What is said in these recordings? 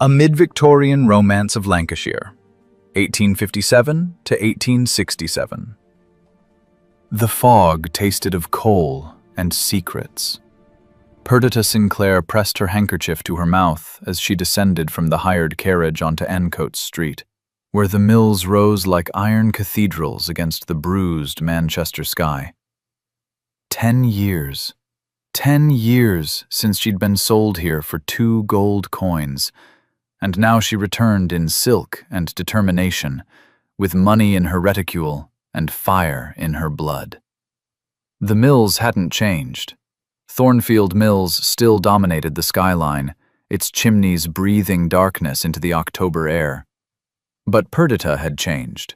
A Mid-Victorian Romance of Lancashire, 1857 to 1867. The fog tasted of coal and secrets. Perdita Sinclair pressed her handkerchief to her mouth as she descended from the hired carriage onto Ancoats Street, where the mills rose like iron cathedrals against the bruised Manchester sky. 10 years. 10 years since she'd been sold here for 2 gold coins, and now she returned in silk and determination, with money in her reticule and fire in her blood. The mills hadn't changed. Thornfield Mills still dominated the skyline, its chimneys breathing darkness into the October air. But Perdita had changed.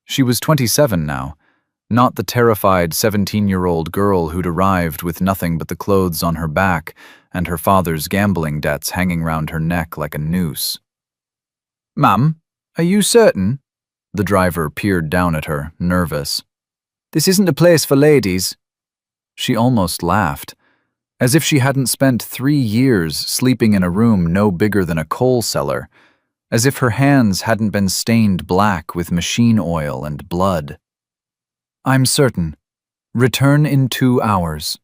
She was 27 now, not the terrified 17-year-old girl who'd arrived with nothing but the clothes on her back and her father's gambling debts hanging round her neck like a noose. "Mum, are you certain?" The driver peered down at her, nervous. "This isn't a place for ladies." She almost laughed, as if she hadn't spent 3 years sleeping in a room no bigger than a coal cellar, as if her hands hadn't been stained black with machine oil and blood. "I'm certain. Return in 2 hours."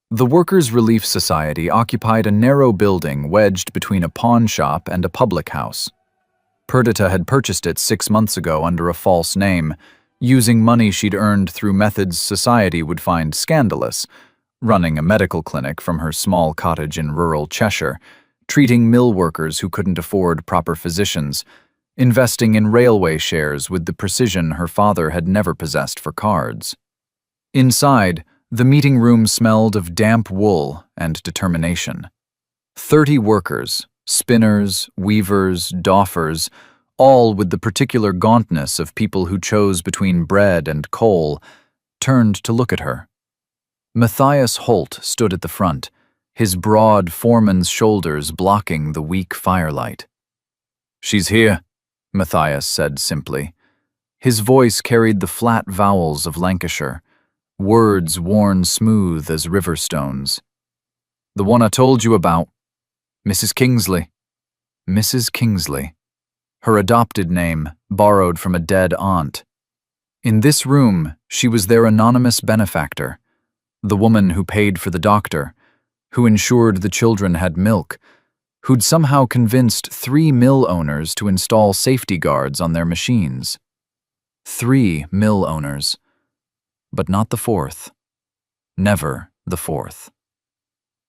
The Workers' Relief Society occupied a narrow building wedged between a pawn shop and a public house. Perdita had purchased it 6 months ago under a false name, using money she'd earned through methods society would find scandalous, running a medical clinic from her small cottage in rural Cheshire, treating mill workers who couldn't afford proper physicians, investing in railway shares with the precision her father had never possessed for cards. Inside, the meeting room smelled of damp wool and determination. 30 workers, spinners, weavers, doffers, all with the particular gauntness of people who chose between bread and coal, turned to look at her. Matthias Holt stood at the front, his broad foreman's shoulders blocking the weak firelight. "She's here," Matthias said simply. His voice carried the flat vowels of Lancashire, words worn smooth as river stones. "The one I told you about. Mrs. Kingsley." Mrs. Kingsley. Her adopted name, borrowed from a dead aunt. In this room, she was their anonymous benefactor, the woman who paid for the doctor, who ensured the children had milk, who'd somehow convinced 3 mill owners to install safety guards on their machines. 3 mill owners. But not the 4th. Never the 4th.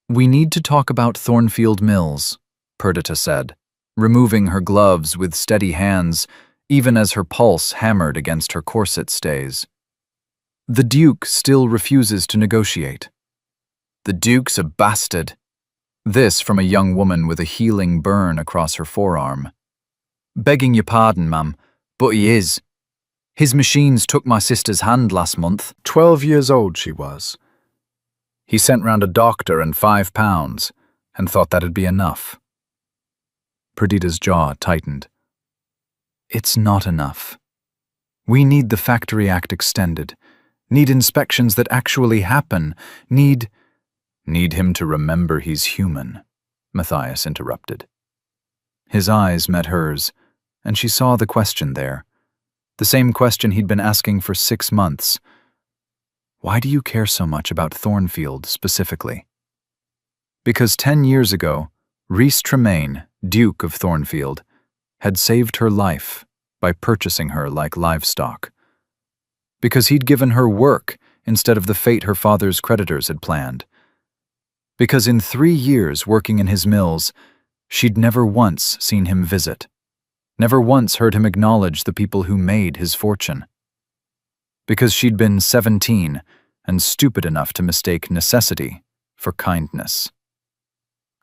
"We need to talk about Thornfield Mills," Perdita said, removing her gloves with steady hands, even as her pulse hammered against her corset stays. "The Duke still refuses to negotiate." "The Duke's a bastard." This from a young woman with a healing burn across her forearm. "Begging your pardon, ma'am, but he is. His machines took my sister's hand last month." 12 years old she was. He sent round a doctor and £5, and thought that'd be enough. Perdita's jaw tightened. "It's not enough. We need the Factory Act extended, need inspections that actually happen, need him to remember he's human," Matthias interrupted. His eyes met hers, and she saw the question there, the same question he'd been asking for 6 months. "Why do you care so much about Thornfield specifically?" Because 10 years ago, Rhys Tremaine, Duke of Thornfield, had saved her life by purchasing her like livestock. Because he'd given her work instead of the fate her father's creditors had planned. Because in 3 years working in his mills, she'd never once seen him visit, never once heard him acknowledge the people who made his fortune. Because she'd been 17 and stupid enough to mistake necessity for kindness.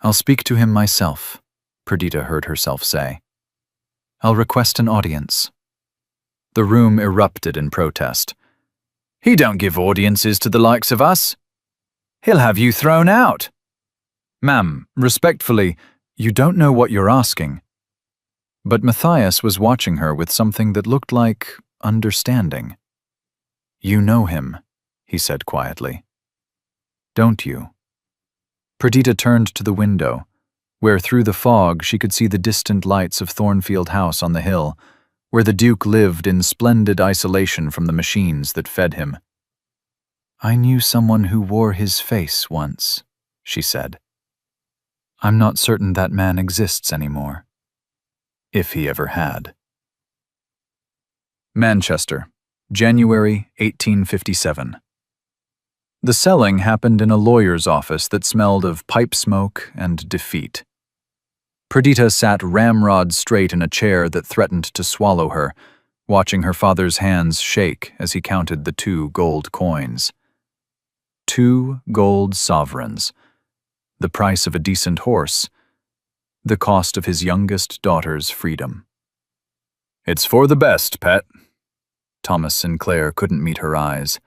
"I'll speak to him myself," Perdita heard herself say. "I'll request an audience." The room erupted in protest. "He don't give audiences to the likes of us. He'll have you thrown out." "Ma'am, respectfully, you don't know what you're asking." But Matthias was watching her with something that looked like understanding. "You know him," he said quietly. "Don't you?" Perdita turned to the window, where through the fog she could see the distant lights of Thornfield House on the hill, where the Duke lived in splendid isolation from the machines that fed him. "I knew someone who wore his face once," she said. "I'm not certain that man exists anymore. If he ever had." Manchester, January 1857. The selling happened in a lawyer's office that smelled of pipe smoke and defeat. Perdita sat ramrod straight in a chair that threatened to swallow her, watching her father's hands shake as he counted the 2 gold coins. 2 gold sovereigns, the price of a decent horse, the cost of his youngest daughter's freedom. "It's for the best, pet." Thomas Sinclair couldn't meet her eyes.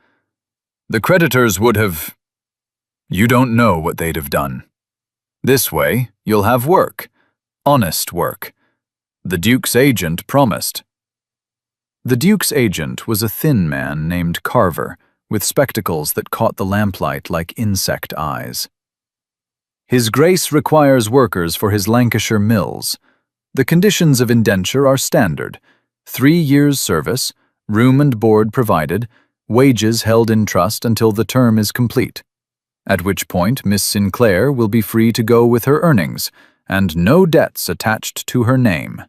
"The creditors would have... You don't know what they'd have done. This way, you'll have work. Honest work. The Duke's agent promised." The Duke's agent was a thin man named Carver, with spectacles that caught the lamplight like insect eyes. "His Grace requires workers for his Lancashire mills. The conditions of indenture are standard: 3 years' service, room and board provided, wages held in trust until the term is complete, at which point Miss Sinclair will be free to go with her earnings, and no debts attached to her name."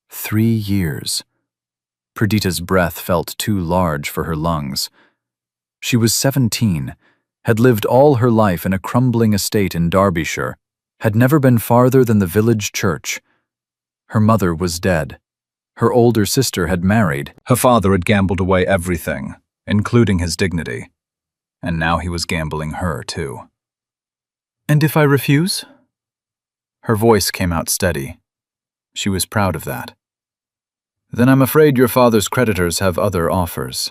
3 years. Perdita's breath felt too large for her lungs. She was 17, had lived all her life in a crumbling estate in Derbyshire, had never been farther than the village church. Her mother was dead. Her older sister had married. Her father had gambled away everything, including his dignity. And now he was gambling her, too. "And if I refuse?" Her voice came out steady. She was proud of that. "Then I'm afraid your father's creditors have other offers."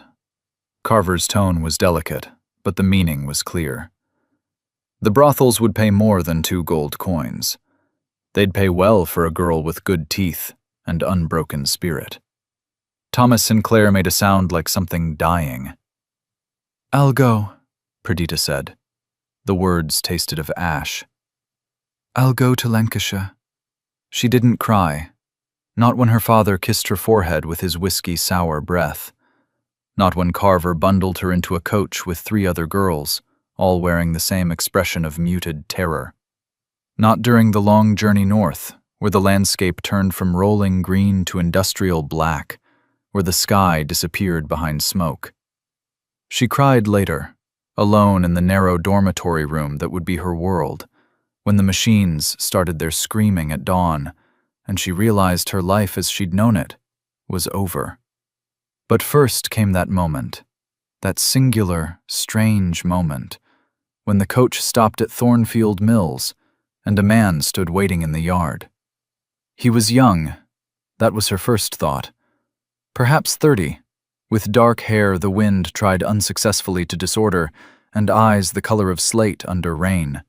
Carver's tone was delicate, but the meaning was clear. The brothels would pay more than 2 gold coins. They'd pay well for a girl with good teeth and unbroken spirit. Thomas Sinclair made a sound like something dying. "I'll go," Perdita said. The words tasted of ash. "I'll go to Lancashire." She didn't cry, not when her father kissed her forehead with his whiskey-sour breath, not when Carver bundled her into a coach with 3 other girls, all wearing the same expression of muted terror. Not during the long journey north, where the landscape turned from rolling green to industrial black, where the sky disappeared behind smoke. She cried later, alone in the narrow dormitory room that would be her world, when the machines started their screaming at dawn, and she realized her life as she'd known it was over. But first came that moment, that singular, strange moment, when the coach stopped at Thornfield Mills, and a man stood waiting in the yard. He was young, that was her first thought. Perhaps 30, with dark hair the wind tried unsuccessfully to disorder, and eyes the color of slate under rain.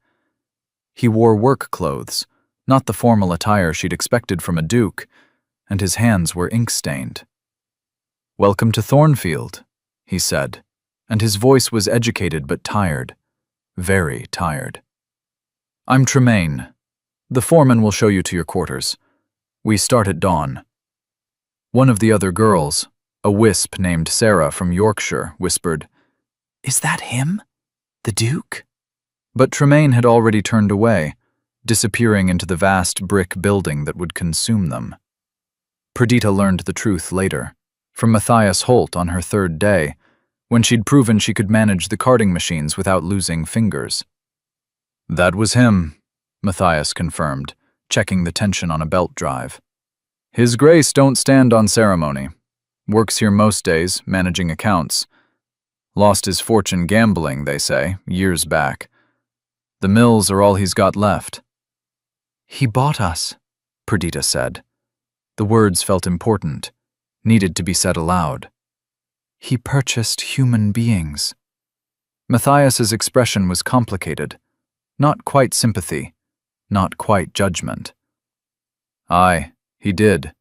He wore work clothes, not the formal attire she'd expected from a duke, and his hands were ink-stained. "Welcome to Thornfield," he said, and his voice was educated but tired, very tired. "I'm Tremaine. The foreman will show you to your quarters. We start at dawn." One of the other girls, a wisp named Sarah from Yorkshire, whispered, "Is that him? The Duke?" But Tremaine had already turned away, disappearing into the vast brick building that would consume them. Perdita learned the truth later, from Matthias Holt on her 3rd day, when she'd proven she could manage the carding machines without losing fingers. "That was him," Matthias confirmed, checking the tension on a belt drive. "His Grace don't stand on ceremony. Works here most days, managing accounts. Lost his fortune gambling, they say, years back. The mills are all he's got left." "He bought us," Perdita said. The words felt important, needed to be said aloud. "He purchased human beings." Matthias's expression was complicated, not quite sympathy, not quite judgment. "Aye, he did.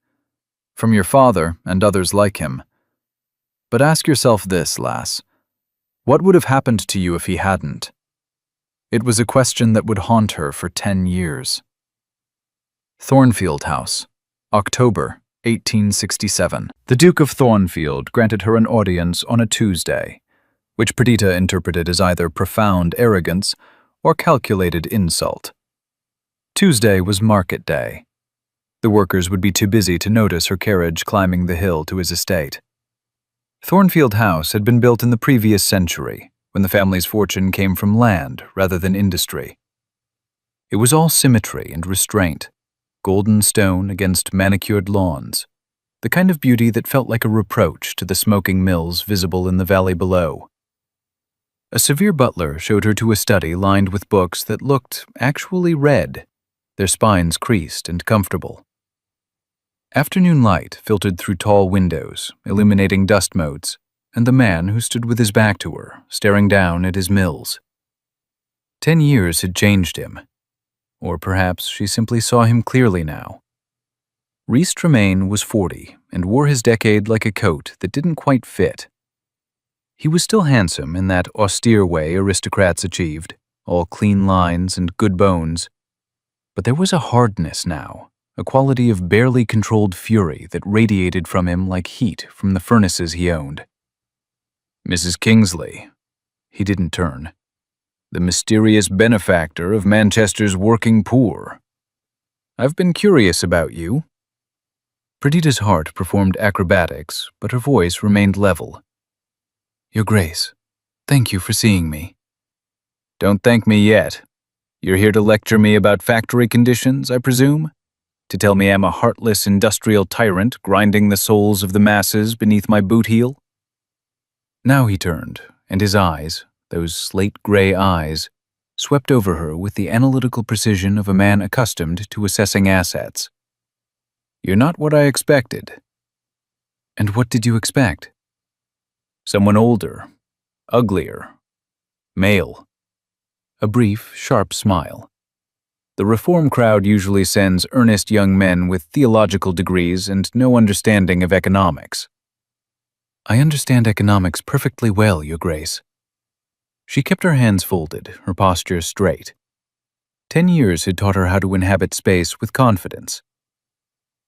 From your father and others like him. But ask yourself this, lass. What would have happened to you if he hadn't?" It was a question that would haunt her for 10 years. Thornfield House, October 1867. The Duke of Thornfield granted her an audience on a Tuesday, which Perdita interpreted as either profound arrogance or calculated insult. Tuesday was market day. The workers would be too busy to notice her carriage climbing the hill to his estate. Thornfield House had been built in the previous century, when the family's fortune came from land rather than industry. It was all symmetry and restraint, golden stone against manicured lawns, the kind of beauty that felt like a reproach to the smoking mills visible in the valley below. A severe butler showed her to a study lined with books that looked actually red, their spines creased and comfortable. Afternoon light filtered through tall windows, illuminating dust motes, and the man who stood with his back to her, staring down at his mills. 10 years had changed him. Or perhaps she simply saw him clearly now. Rhys Tremaine was 40 and wore his decade like a coat that didn't quite fit. He was still handsome in that austere way aristocrats achieved, all clean lines and good bones. But there was a hardness now, a quality of barely controlled fury that radiated from him like heat from the furnaces he owned. Mrs. Kingsley. He didn't turn. The mysterious benefactor of Manchester's working poor. I've been curious about you. Perdita's heart performed acrobatics, but her voice remained level. Your Grace, thank you for seeing me. Don't thank me yet. You're here to lecture me about factory conditions, I presume? To tell me I'm a heartless industrial tyrant grinding the souls of the masses beneath my boot heel? Now he turned, and his eyes, those slate-gray eyes, swept over her with the analytical precision of a man accustomed to assessing assets. You're not what I expected. And what did you expect? Someone older, uglier, male. A brief, sharp smile. The reform crowd usually sends earnest young men with theological degrees and no understanding of economics. I understand economics perfectly well, Your Grace. She kept her hands folded, her posture straight. 10 years had taught her how to inhabit space with confidence.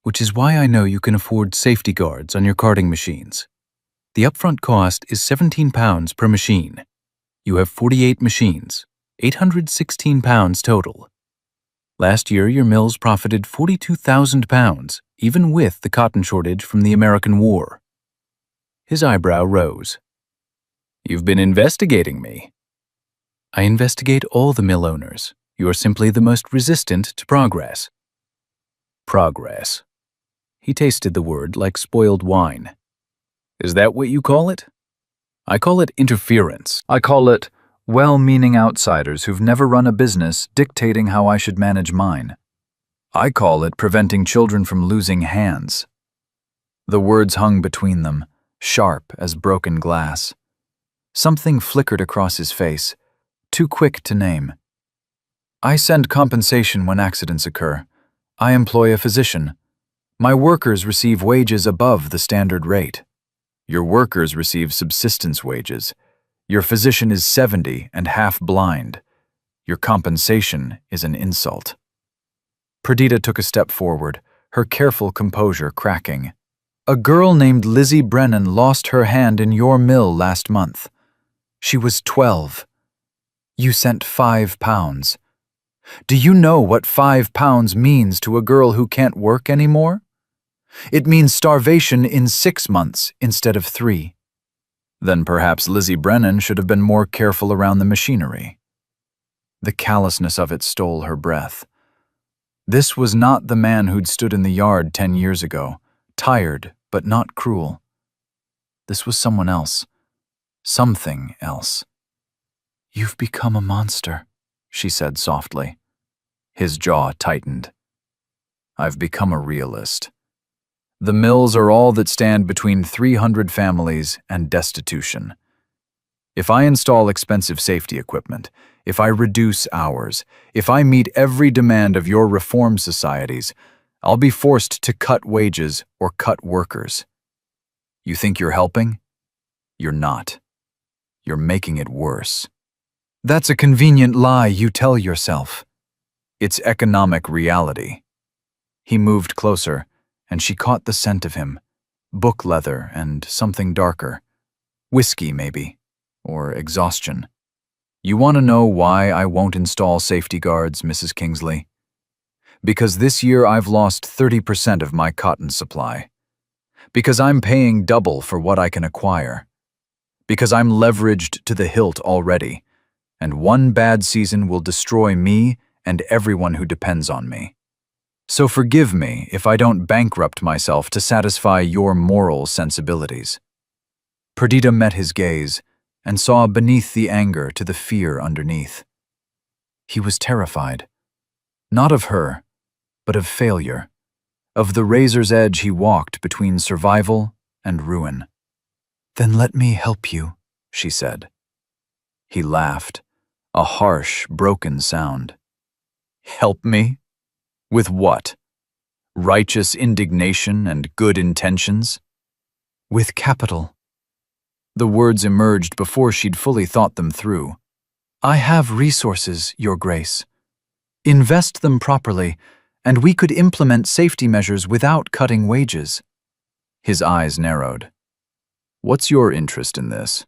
Which is why I know you can afford safety guards on your carding machines. The upfront cost is £17 per machine. You have 48 machines, £816 total. Last year, your mills profited £42,000, even with the cotton shortage from the American War. His eyebrow rose. You've been investigating me. I investigate all the mill owners. You are simply the most resistant to progress. Progress. He tasted the word like spoiled wine. Is that what you call it? I call it interference. I call it well-meaning outsiders who've never run a business dictating how I should manage mine. I call it preventing children from losing hands. The words hung between them, sharp as broken glass. Something flickered across his face, too quick to name. I send compensation when accidents occur. I employ a physician. My workers receive wages above the standard rate. Your workers receive subsistence wages. Your physician is 70 and half blind. Your compensation is an insult. Perdita took a step forward, her careful composure cracking. A girl named Lizzie Brennan lost her hand in your mill last month. She was 12. You sent £5. Do you know what £5 means to a girl who can't work anymore? It means starvation in 6 months instead of 3. Then perhaps Lizzie Brennan should have been more careful around the machinery. The callousness of it stole her breath. This was not the man who'd stood in the yard 10 years ago, tired but not cruel. This was someone else. Something else. You've become a monster, she said softly. His jaw tightened. I've become a realist. The mills are all that stand between 300 families and destitution. If I install expensive safety equipment, if I reduce hours, if I meet every demand of your reform societies, I'll be forced to cut wages or cut workers. You think you're helping? You're not. You're making it worse. That's a convenient lie you tell yourself. It's economic reality. He moved closer, and she caught the scent of him. Book leather and something darker. Whiskey, maybe. Or exhaustion. You want to know why I won't install safety guards, Mrs. Kingsley? Because this year I've lost 30% of my cotton supply. Because I'm paying double for what I can acquire. Because I'm leveraged to the hilt already, and one bad season will destroy me and everyone who depends on me. So forgive me if I don't bankrupt myself to satisfy your moral sensibilities. Perdita met his gaze and saw beneath the anger to the fear underneath. He was terrified, not of her, but of failure, of the razor's edge he walked between survival and ruin. "Then let me help you," she said. He laughed, a harsh, broken sound. "Help me? With what? Righteous indignation and good intentions?" "With capital." The words emerged before she'd fully thought them through. "I have resources, Your Grace. Invest them properly, and we could implement safety measures without cutting wages." His eyes narrowed. "What's your interest in this?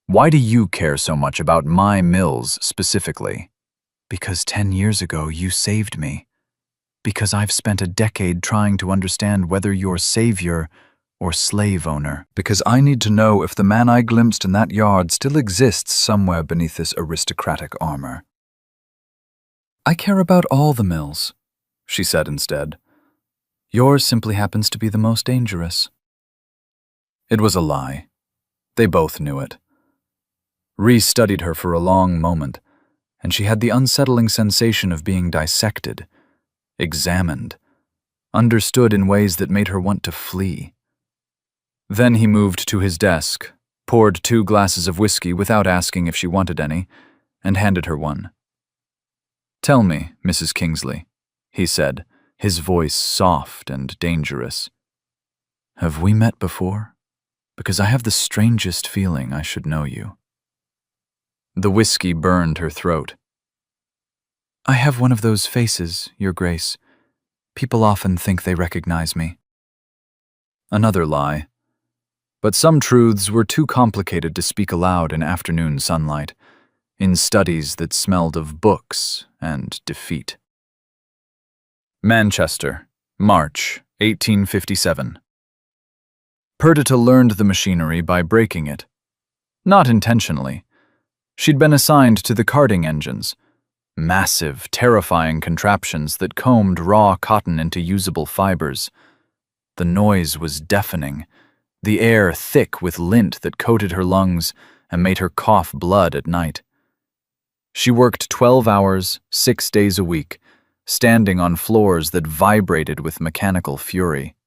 Why do you care so much about my mills specifically?" "Because 10 years ago you saved me. Because I've spent a decade trying to understand whether you're savior or slave owner. Because I need to know if the man I glimpsed in that yard still exists somewhere beneath this aristocratic armor." "I care about all the mills," she said instead. "Yours simply happens to be the most dangerous." It was a lie. They both knew it. Reese studied her for a long moment, and she had the unsettling sensation of being dissected, examined, understood in ways that made her want to flee. Then he moved to his desk, poured 2 glasses of whiskey without asking if she wanted any, and handed her one. "Tell me, Mrs. Kingsley," he said, his voice soft and dangerous. "Have we met before? Because I have the strangest feeling I should know you." The whiskey burned her throat. "I have one of those faces, Your Grace. People often think they recognize me." Another lie. But some truths were too complicated to speak aloud in afternoon sunlight, in studies that smelled of books and defeat. Manchester, March, 1857. Perdita learned the machinery by breaking it. Not intentionally. She'd been assigned to the carding engines, massive, terrifying contraptions that combed raw cotton into usable fibers. The noise was deafening, the air thick with lint that coated her lungs and made her cough blood at night. She worked 12 hours, 6 days a week, standing on floors that vibrated with mechanical fury.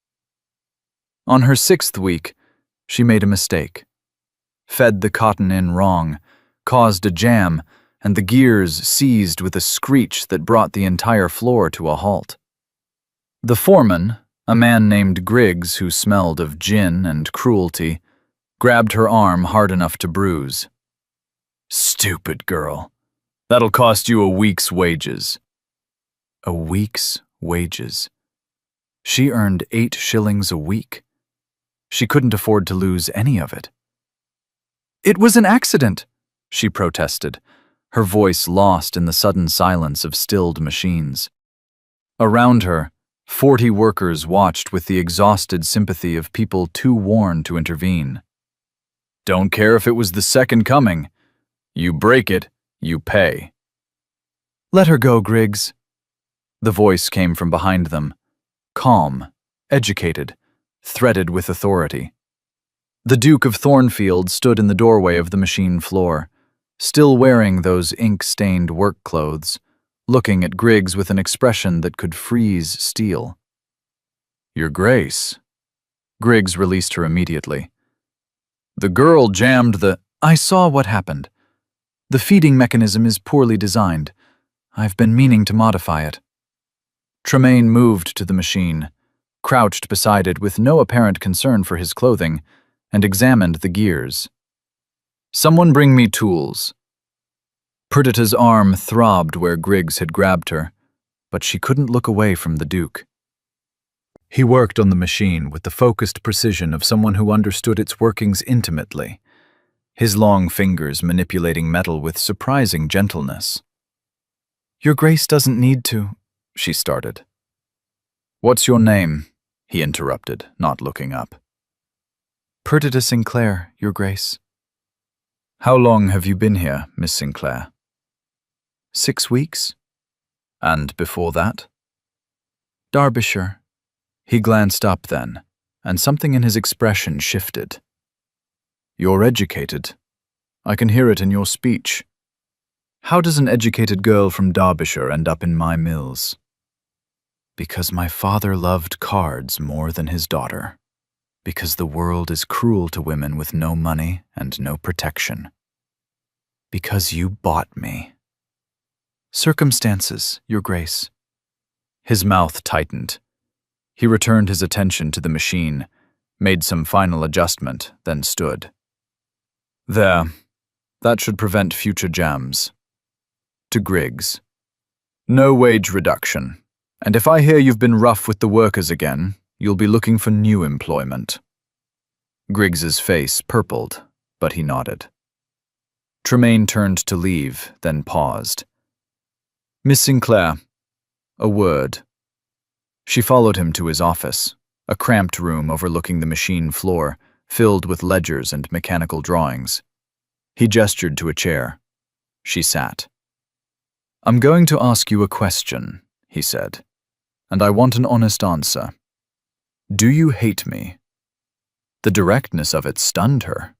On her 6th week, she made a mistake. Fed the cotton in wrong, caused a jam, and the gears seized with a screech that brought the entire floor to a halt. The foreman, a man named Griggs who smelled of gin and cruelty, grabbed her arm hard enough to bruise. "Stupid girl. That'll cost you a week's wages." A week's wages. She earned 8 shillings a week. She couldn't afford to lose any of it. "It was an accident," she protested, her voice lost in the sudden silence of stilled machines. Around her, 40 workers watched with the exhausted sympathy of people too worn to intervene. "Don't care if it was the second coming. You break it, you pay." "Let her go, Griggs." The voice came from behind them, calm, educated, threaded with authority. The Duke of Thornfield stood in the doorway of the machine floor, still wearing those ink-stained work clothes, looking at Griggs with an expression that could freeze steel. "Your Grace." Griggs released her immediately. "The girl jammed the—" "I saw what happened. The feeding mechanism is poorly designed. I've been meaning to modify it." Tremaine moved to the machine, crouched beside it with no apparent concern for his clothing, and examined the gears. "Someone bring me tools." Perdita's arm throbbed where Griggs had grabbed her, but she couldn't look away from the Duke. He worked on the machine with the focused precision of someone who understood its workings intimately, his long fingers manipulating metal with surprising gentleness. "Your Grace doesn't need to," she started. "What's your name?" he interrupted, not looking up. "Perdita Sinclair, Your Grace." "How long have you been here, Miss Sinclair?" 6 weeks. "And before that?" "Derbyshire." He glanced up then, and something in his expression shifted. "You're educated. I can hear it in your speech. How does an educated girl from Derbyshire end up in my mills?" "Because my father loved cards more than his daughter. Because the world is cruel to women with no money and no protection. Because you bought me." "Circumstances, Your Grace." His mouth tightened. He returned his attention to the machine, made some final adjustment, then stood. "There. That should prevent future jams." To Griggs. "No wage reduction. And if I hear you've been rough with the workers again, you'll be looking for new employment." Griggs's face purpled, but he nodded. Tremaine turned to leave, then paused. "Miss Sinclair, a word." She followed him to his office, a cramped room overlooking the machine floor, filled with ledgers and mechanical drawings. He gestured to a chair. She sat. "I'm going to ask you a question," he said, "and I want an honest answer. Do you hate me?" The directness of it stunned her.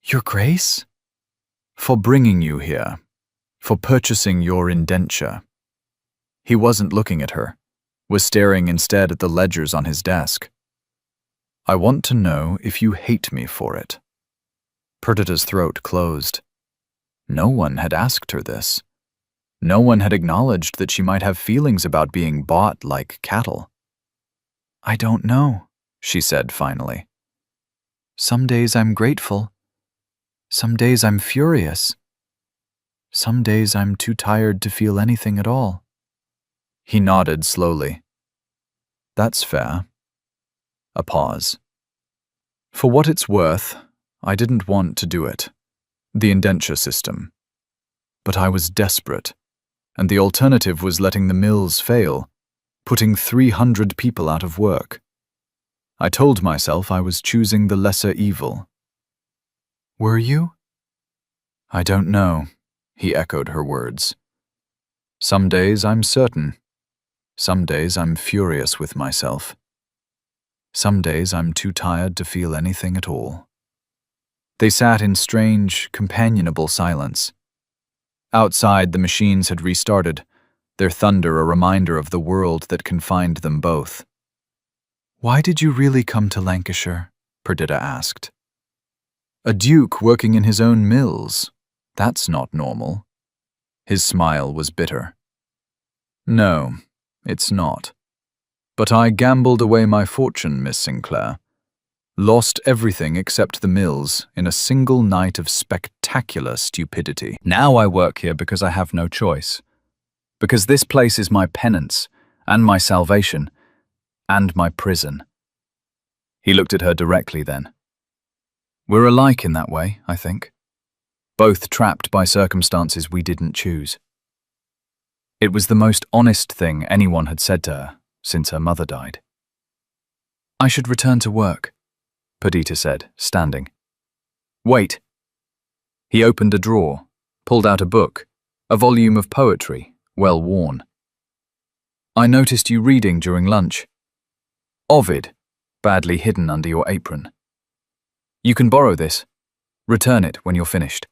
"Your Grace?" "For bringing you here, for purchasing your indenture." He wasn't looking at her, was staring instead at the ledgers on his desk. "I want to know if you hate me for it." Perdita's throat closed. No one had asked her this. No one had acknowledged that she might have feelings about being bought like cattle. "I don't know," she said finally. "Some days I'm grateful. Some days I'm furious. Some days I'm too tired to feel anything at all." He nodded slowly. "That's fair." A pause. "For what it's worth, I didn't want to do it. The indenture system. But I was desperate, and the alternative was letting the mills fail, putting 300 people out of work. I told myself I was choosing the lesser evil." "Were you?" "I don't know," he echoed her words. "Some days I'm certain. Some days I'm furious with myself. Some days I'm too tired to feel anything at all." They sat in strange, companionable silence. Outside, the machines had restarted, their thunder a reminder of the world that confined them both. "Why did you really come to Lancashire?" Perdita asked. "A duke working in his own mills. That's not normal." His smile was bitter. "No, it's not. But I gambled away my fortune, Miss Sinclair. Lost everything except the mills in a single night of spectacular stupidity. Now I work here because I have no choice. Because this place is my penance, and my salvation, and my prison." He looked at her directly then. "We're alike in that way, I think. Both trapped by circumstances we didn't choose." It was the most honest thing anyone had said to her since her mother died. "I should return to work," Perdita said, standing. "Wait." He opened a drawer, pulled out a book, a volume of poetry, well worn. "I noticed you reading during lunch. Ovid, badly hidden under your apron. You can borrow this. Return it when you're finished."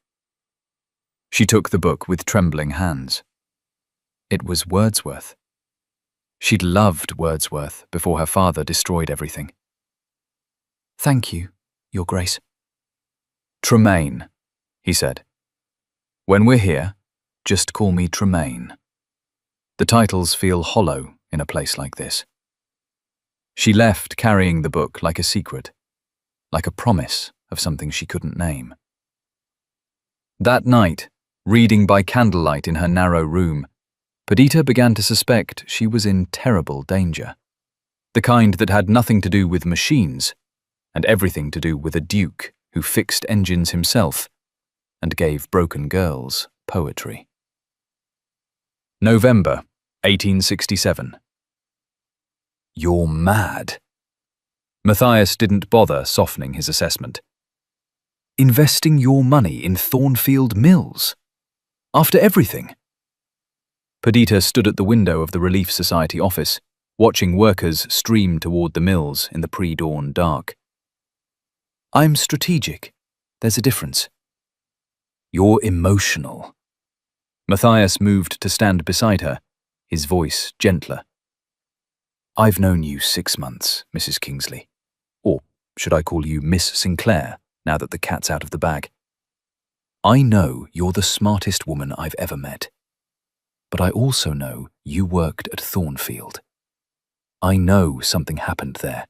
She took the book with trembling hands. It was Wordsworth. She'd loved Wordsworth before her father destroyed everything. "Thank you, Your Grace." "Tremaine," he said. "When we're here, just call me Tremaine. The titles feel hollow in a place like this." She left carrying the book like a secret, like a promise of something she couldn't name. That night, Reading by candlelight in her narrow room, Perdita began to suspect she was in terrible danger. The kind that had nothing to do with machines, and everything to do with a duke who fixed engines himself and gave broken girls poetry. November, 1867. You're mad. Matthias didn't bother softening his assessment. Investing your money in Thornfield Mills? After everything? Perdita stood at the window of the Relief Society office, watching workers stream toward the mills in the pre-dawn dark. I'm strategic. There's a difference. You're emotional. Matthias moved to stand beside her, his voice gentler. I've known you 6 months, Mrs. Kingsley. Or should I call you Miss Sinclair, now that the cat's out of the bag? I know you're the smartest woman I've ever met. But I also know you worked at Thornfield. I know something happened there.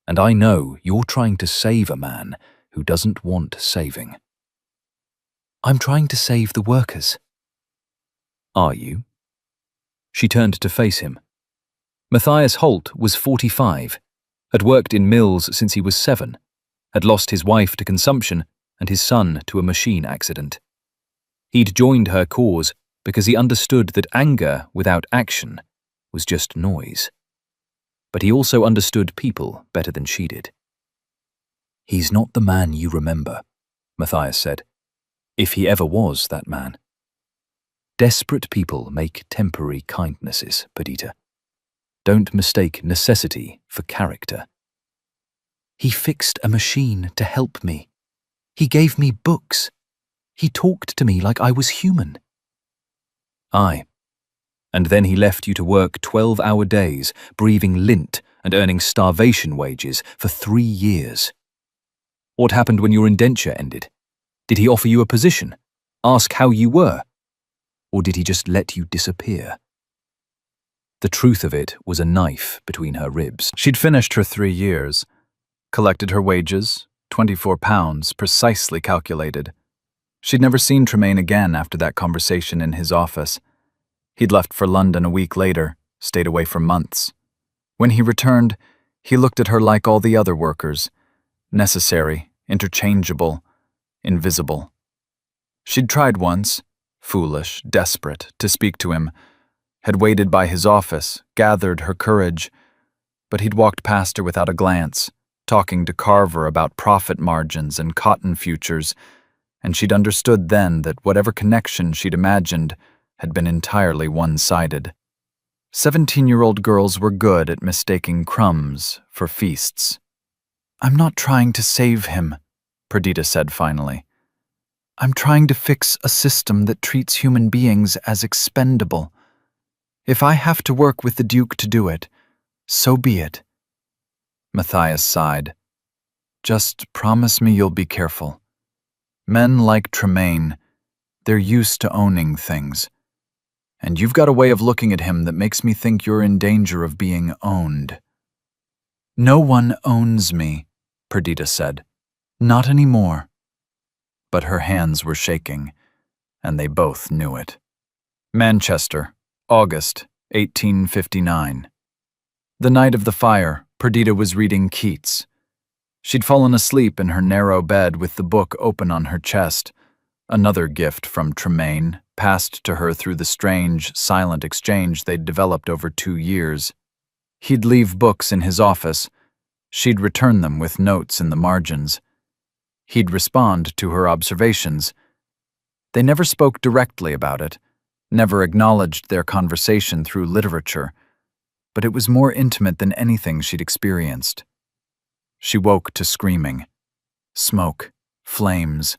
And I know you're trying to save a man who doesn't want saving. I'm trying to save the workers. Are you? She turned to face him. Matthias Holt was 45, had worked in mills since he was 7, had lost his wife to consumption and his son to a machine accident. He'd joined her cause because he understood that anger without action was just noise. But he also understood people better than she did. He's not the man you remember, Matthias said, if he ever was that man. Desperate people make temporary kindnesses, Perdita. Don't mistake necessity for character. He fixed a machine to help me. He gave me books. He talked to me like I was human. Aye. And then he left you to work 12-hour days, breathing lint and earning starvation wages for 3 years. What happened when your indenture ended? Did he offer you a position? Ask how you were? Or did he just let you disappear? The truth of it was a knife between her ribs. She'd finished her 3 years, collected her wages, 24 pounds precisely calculated. She'd never seen Tremaine again after that conversation in his office. He'd left for London a week later, stayed away for months. When he returned, he looked at her like all the other workers, necessary, interchangeable, invisible. She'd tried once, foolish, desperate, to speak to him, had waited by his office, gathered her courage, but he'd walked past her without a glance, talking to Carver about profit margins and cotton futures, and she'd understood then that whatever connection she'd imagined had been entirely one-sided. 17-year-old girls were good at mistaking crumbs for feasts. I'm not trying to save him, Perdita said finally. I'm trying to fix a system that treats human beings as expendable. If I have to work with the Duke to do it, so be it. Matthias sighed. Just promise me you'll be careful. Men like Tremaine, they're used to owning things. And you've got a way of looking at him that makes me think you're in danger of being owned. No one owns me, Perdita said. Not anymore. But her hands were shaking, and they both knew it. Manchester, August, 1859. The night of the fire, Perdita was reading Keats. She'd fallen asleep in her narrow bed with the book open on her chest, another gift from Tremaine, passed to her through the strange, silent exchange they'd developed over 2 years. He'd leave books in his office. She'd return them with notes in the margins. He'd respond to her observations. They never spoke directly about it, never acknowledged their conversation through literature, but it was more intimate than anything she'd experienced. She woke to screaming. Smoke, flames.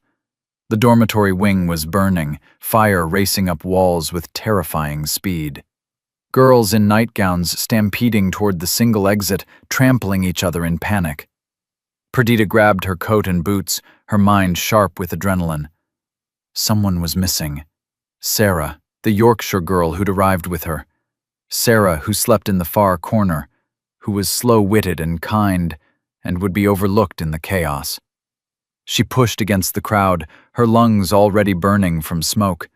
The dormitory wing was burning, fire racing up walls with terrifying speed. Girls in nightgowns stampeding toward the single exit, trampling each other in panic. Perdita grabbed her coat and boots, her mind sharp with adrenaline. Someone was missing. Sarah, the Yorkshire girl who'd arrived with her. Sarah, who slept in the far corner, who was slow-witted and kind, and would be overlooked in the chaos. She pushed against the crowd, her lungs already burning from smoke.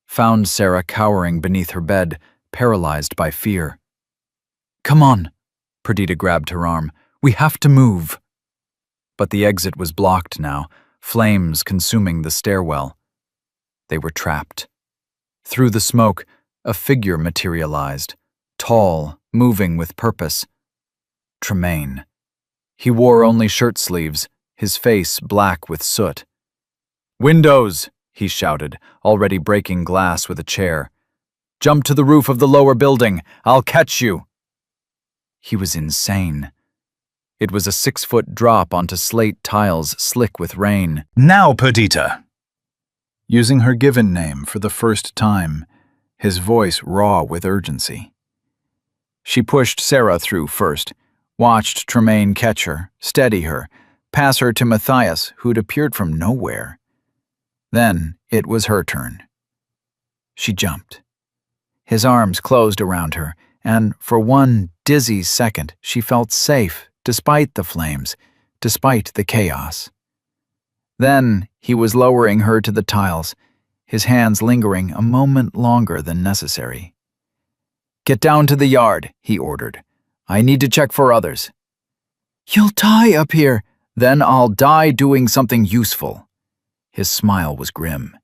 Found Sarah cowering beneath her bed, paralyzed by fear. "Come on," Perdita grabbed her arm. "We have to move." But the exit was blocked now, flames consuming the stairwell. They were trapped. Through the smoke, a figure materialized, tall, moving with purpose. Tremaine. He wore only shirt sleeves, his face black with soot. "Windows!" he shouted, already breaking glass with a chair. "Jump to the roof of the lower building. I'll catch you." He was insane. It was a 6-foot drop onto slate tiles slick with rain. "Now, Perdita!" Using her given name for the first time, his voice raw with urgency. She pushed Sarah through first, watched Tremaine catch her, steady her, pass her to Matthias, who'd appeared from nowhere. Then it was her turn. She jumped. His arms closed around her, and for one dizzy second she felt safe, despite the flames, despite the chaos. Then he was lowering her to the tiles, his hands lingering a moment longer than necessary. "Get down to the yard," he ordered. "I need to check for others." "You'll die up here." "Then I'll die doing something useful." His smile was grim.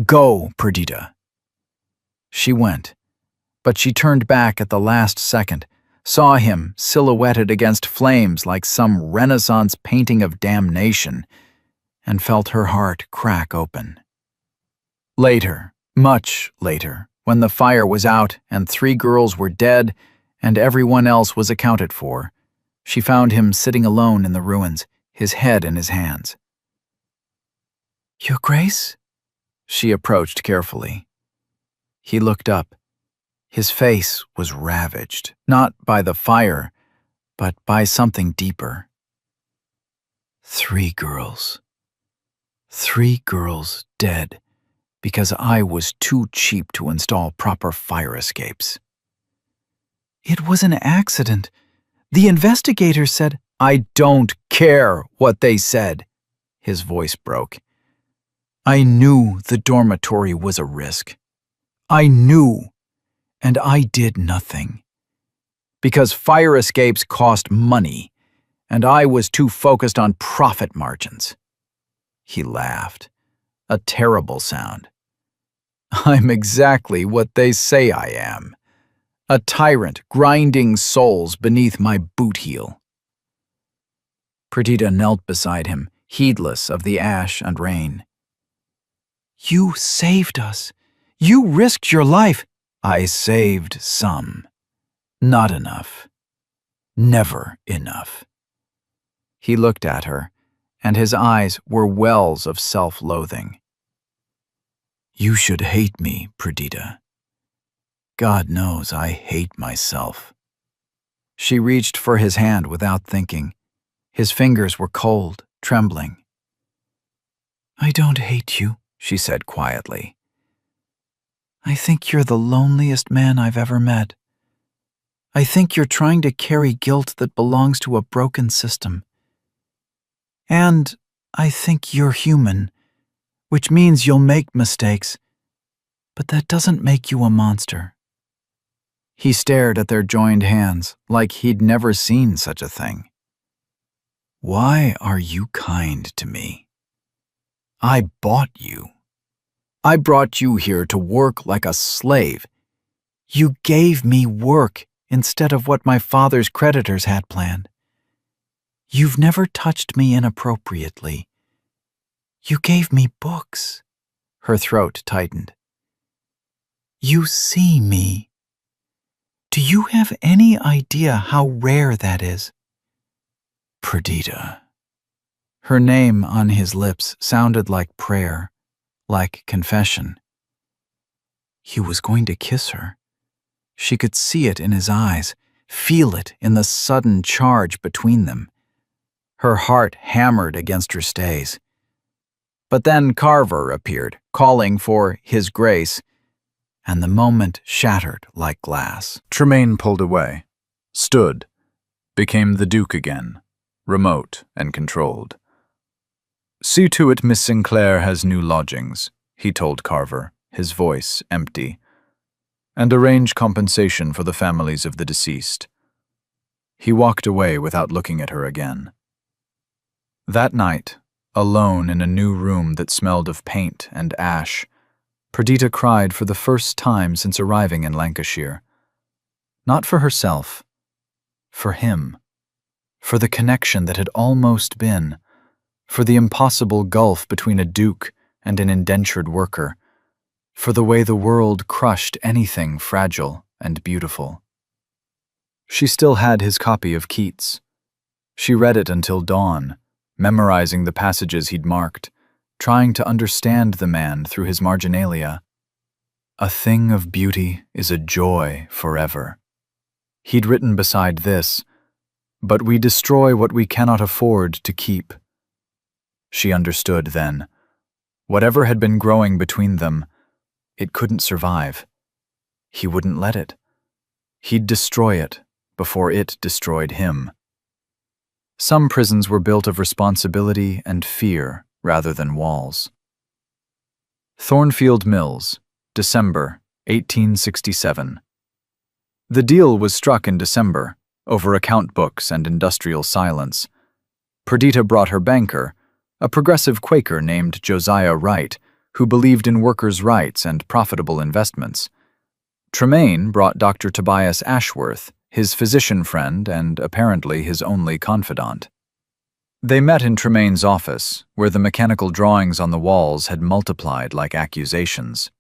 "Go, Perdita." She went, but she turned back at the last second, saw him silhouetted against flames like some Renaissance painting of damnation, and felt her heart crack open. Later, much later, when the fire was out and 3 girls were dead and everyone else was accounted for, she found him sitting alone in the ruins, his head in his hands. "Your Grace?" She approached carefully. He looked up. His face was ravaged, not by the fire, but by something deeper. 3 girls. 3 girls dead because I was too cheap to install proper fire escapes. "It was an accident. The investigators said—" "I don't care what they said." His voice broke. "I knew the dormitory was a risk. I knew, and I did nothing. Because fire escapes cost money, and I was too focused on profit margins." He laughed, a terrible sound. "I'm exactly what they say I am. A tyrant grinding souls beneath my boot heel." Perdita knelt beside him, heedless of the ash and rain. "You saved us. You risked your life." "I saved some. Not enough. Never enough." He looked at her, and his eyes were wells of self-loathing. "You should hate me, Perdita. God knows I hate myself." She reached for his hand without thinking. His fingers were cold, trembling. "I don't hate you," she said quietly. "I think you're the loneliest man I've ever met. I think you're trying to carry guilt that belongs to a broken system. And I think you're human, which means you'll make mistakes, but that doesn't make you a monster." He stared at their joined hands like he'd never seen such a thing. "Why are you kind to me? I bought you. I brought you here to work like a slave. You gave me work instead of what my father's creditors had planned. You've never touched me inappropriately. You gave me books." Her throat tightened. "You see me. Do you have any idea how rare that is?" "Perdita." Her name on his lips sounded like prayer, like confession. He was going to kiss her. She could see it in his eyes, feel it in the sudden charge between them. Her heart hammered against her stays. But then Carver appeared, calling for His Grace, and the moment shattered like glass. Tremaine pulled away, stood, became the Duke again, remote and controlled. "See to it Miss Sinclair has new lodgings," he told Carver, his voice empty, "and arrange compensation for the families of the deceased." He walked away without looking at her again. That night, alone in a new room that smelled of paint and ash, Perdita cried for the first time since arriving in Lancashire. Not for herself, for him, for the connection that had almost been, for the impossible gulf between a duke and an indentured worker, for the way the world crushed anything fragile and beautiful. She still had his copy of Keats. She read it until dawn, memorizing the passages he'd marked, trying to understand the man through his marginalia. "A thing of beauty is a joy forever." He'd written beside this, "But we destroy what we cannot afford to keep." She understood then. Whatever had been growing between them, it couldn't survive. He wouldn't let it. He'd destroy it before it destroyed him. Some prisons were built of responsibility and fear rather than walls. Thornfield Mills, December 1867. The deal was struck in December, over account books and industrial silence. Perdita brought her banker, a progressive Quaker named Josiah Wright, who believed in workers' rights and profitable investments. Tremaine brought Dr. Tobias Ashworth, his physician friend and apparently his only confidant. They met in Tremaine's office, where the mechanical drawings on the walls had multiplied like accusations.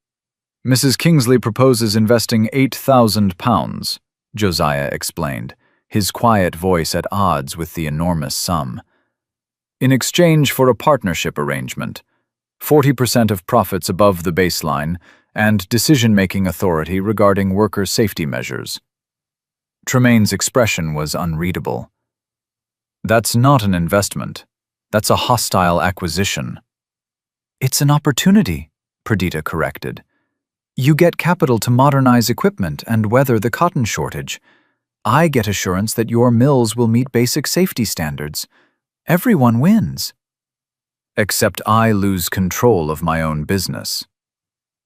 "Mrs. Kingsley proposes investing £8,000, Josiah explained, his quiet voice at odds with the enormous sum. "In exchange for a partnership arrangement, 40% of profits above the baseline, and decision-making authority regarding worker safety measures." Tremaine's expression was unreadable. "That's not an investment. That's a hostile acquisition." "It's an opportunity," Perdita corrected. "You get capital to modernize equipment and weather the cotton shortage. I get assurance that your mills will meet basic safety standards. Everyone wins." "Except I lose control of my own business."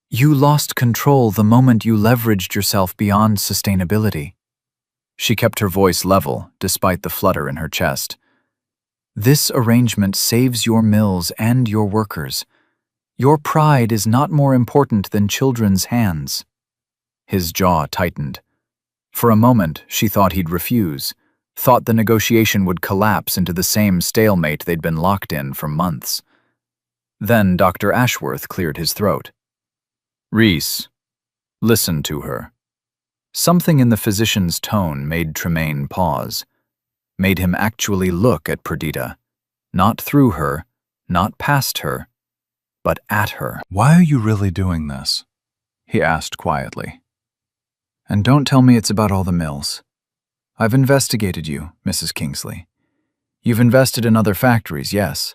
"You lost control the moment you leveraged yourself beyond sustainability." She kept her voice level, despite the flutter in her chest. "This arrangement saves your mills and your workers. Your pride is not more important than children's hands." His jaw tightened. For a moment, she thought he'd refuse, thought the negotiation would collapse into the same stalemate they'd been locked in for months. Then Dr. Ashworth cleared his throat. "Reese, listen to her." Something in the physician's tone made Tremaine pause, made him actually look at Perdita, not through her, not past her, but at her. "Why are you really doing this?" he asked quietly. "And don't tell me it's about all the mills. I've investigated you, Mrs. Kingsley. You've invested in other factories, yes,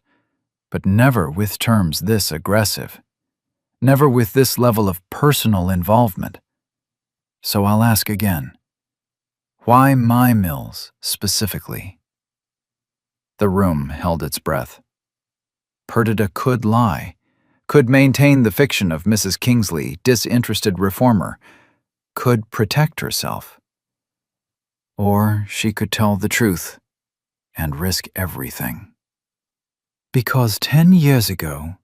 but never with terms this aggressive, never with this level of personal involvement. So I'll ask again. Why my mills, specifically?" The room held its breath. Perdita could lie, could maintain the fiction of Mrs. Kingsley, disinterested reformer, could protect herself. Or she could tell the truth and risk everything. "Because 10 years ago,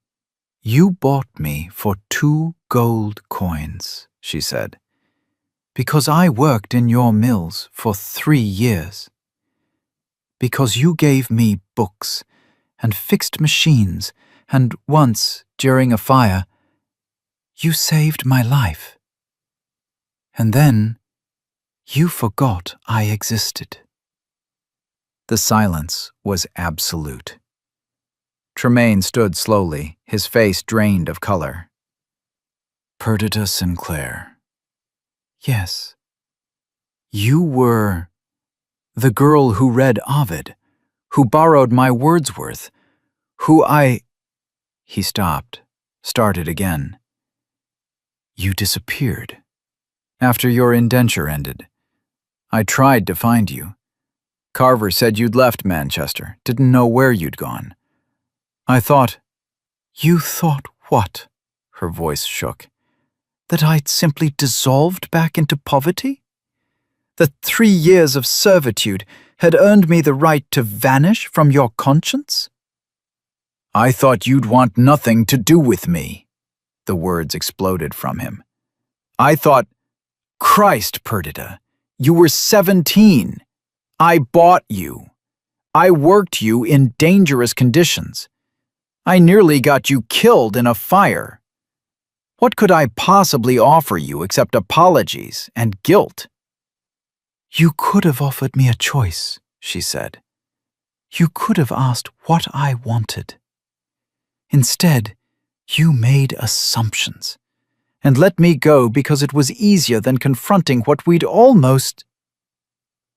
you bought me for 2 gold coins," she said. "Because I worked in your mills for 3 years. Because you gave me books and fixed machines, and once, during a fire, you saved my life. And then, you forgot I existed." The silence was absolute. Tremaine stood slowly, his face drained of color. "Perdita Sinclair. Yes. You were the girl who read Ovid, who borrowed my Wordsworth, who I—" He stopped, started again. "You disappeared. After your indenture ended. I tried to find you. Carver said you'd left Manchester, didn't know where you'd gone. I thought, you thought what? Her voice shook. That I'd simply dissolved back into poverty? That 3 years of servitude had earned me the right to vanish from your conscience? I thought you'd want nothing to do with me. The words exploded from him. I thought, Christ, Perdita, you were 17. I bought you. I worked you in dangerous conditions. I nearly got you killed in a fire. What could I possibly offer you except apologies and guilt? You could have offered me a choice, she said. You could have asked what I wanted. Instead, you made assumptions and let me go because it was easier than confronting what we'd almost...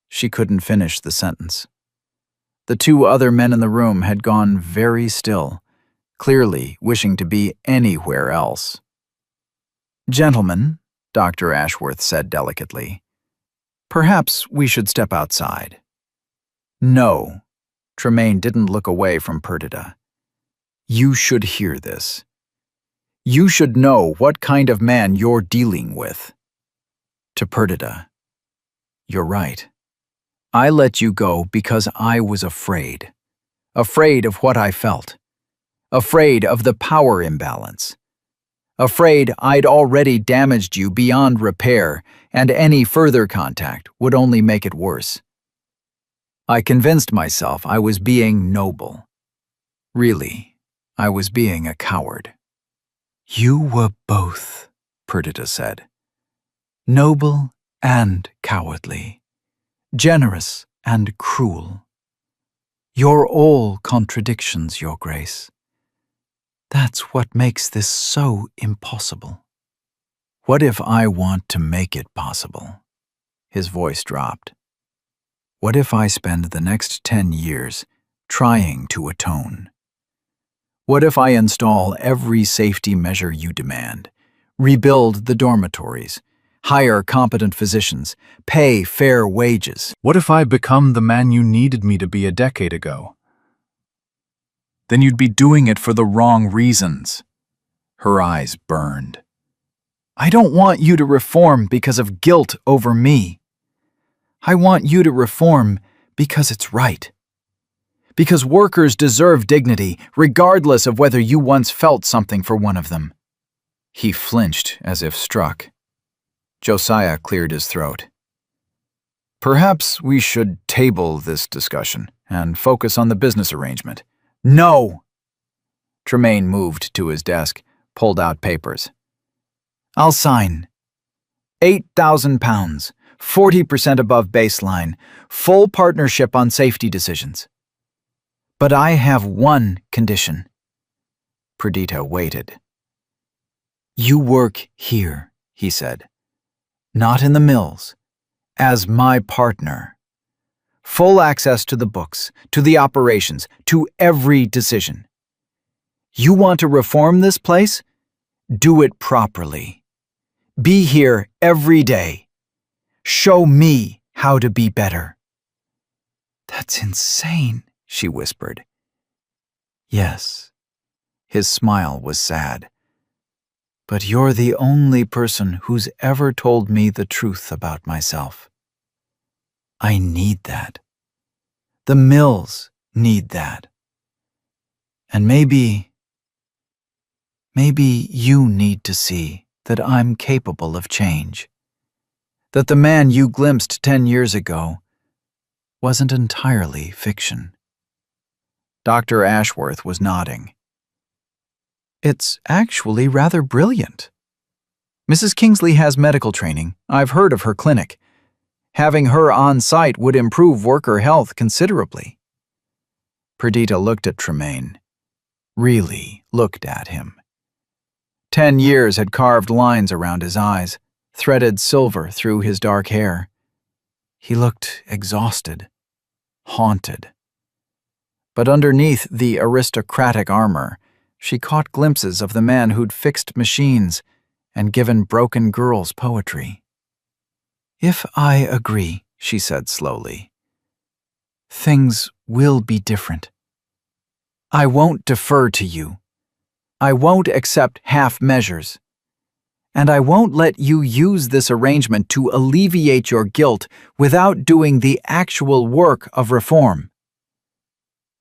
She couldn't finish the sentence. The 2 other men in the room had gone very still, clearly wishing to be anywhere else. Gentlemen, Dr. Ashworth said delicately, perhaps we should step outside. No, Tremaine didn't look away from Perdita. You should hear this. You should know what kind of man you're dealing with. To Perdita, you're right. I let you go because I was afraid. Afraid of what I felt. Afraid of the power imbalance. Afraid I'd already damaged you beyond repair, and any further contact would only make it worse. I convinced myself I was being noble. Really, I was being a coward. You were both, Perdita said. Noble and cowardly. Generous and cruel. You're all contradictions, Your Grace. That's what makes this so impossible. What if I want to make it possible? His voice dropped. What if I spend the next 10 years trying to atone? What if I install every safety measure you demand, rebuild the dormitories, hire competent physicians, pay fair wages? What if I become the man you needed me to be a decade ago? Then you'd be doing it for the wrong reasons. Her eyes burned. I don't want you to reform because of guilt over me. I want you to reform because it's right. Because workers deserve dignity, regardless of whether you once felt something for one of them. He flinched as if struck. Josiah cleared his throat. Perhaps we should table this discussion and focus on the business arrangement. No! Tremaine moved to his desk, pulled out papers. I'll sign. £8,000, 40% above baseline, full partnership on safety decisions. But I have one condition. Perdita waited. You work here, he said. Not in the mills. As my partner. Full access to the books, to the operations, to every decision. You want to reform this place? Do it properly. Be here every day. Show me how to be better. That's insane, she whispered. Yes. His smile was sad. But you're the only person who's ever told me the truth about myself. I need that. The mills need that. And maybe you need to see that I'm capable of change. That the man you glimpsed 10 years ago wasn't entirely fiction. Dr. Ashworth was nodding. It's actually rather brilliant. Mrs. Kingsley has medical training. I've heard of her clinic. Having her on site would improve worker health considerably. Perdita looked at Tremaine. Really looked at him. 10 years had carved lines around his eyes, threaded silver through his dark hair. He looked exhausted, haunted. But underneath the aristocratic armor, she caught glimpses of the man who'd fixed machines and given broken girls poetry. If I agree, she said slowly, things will be different. I won't defer to you. I won't accept half measures. And I won't let you use this arrangement to alleviate your guilt without doing the actual work of reform.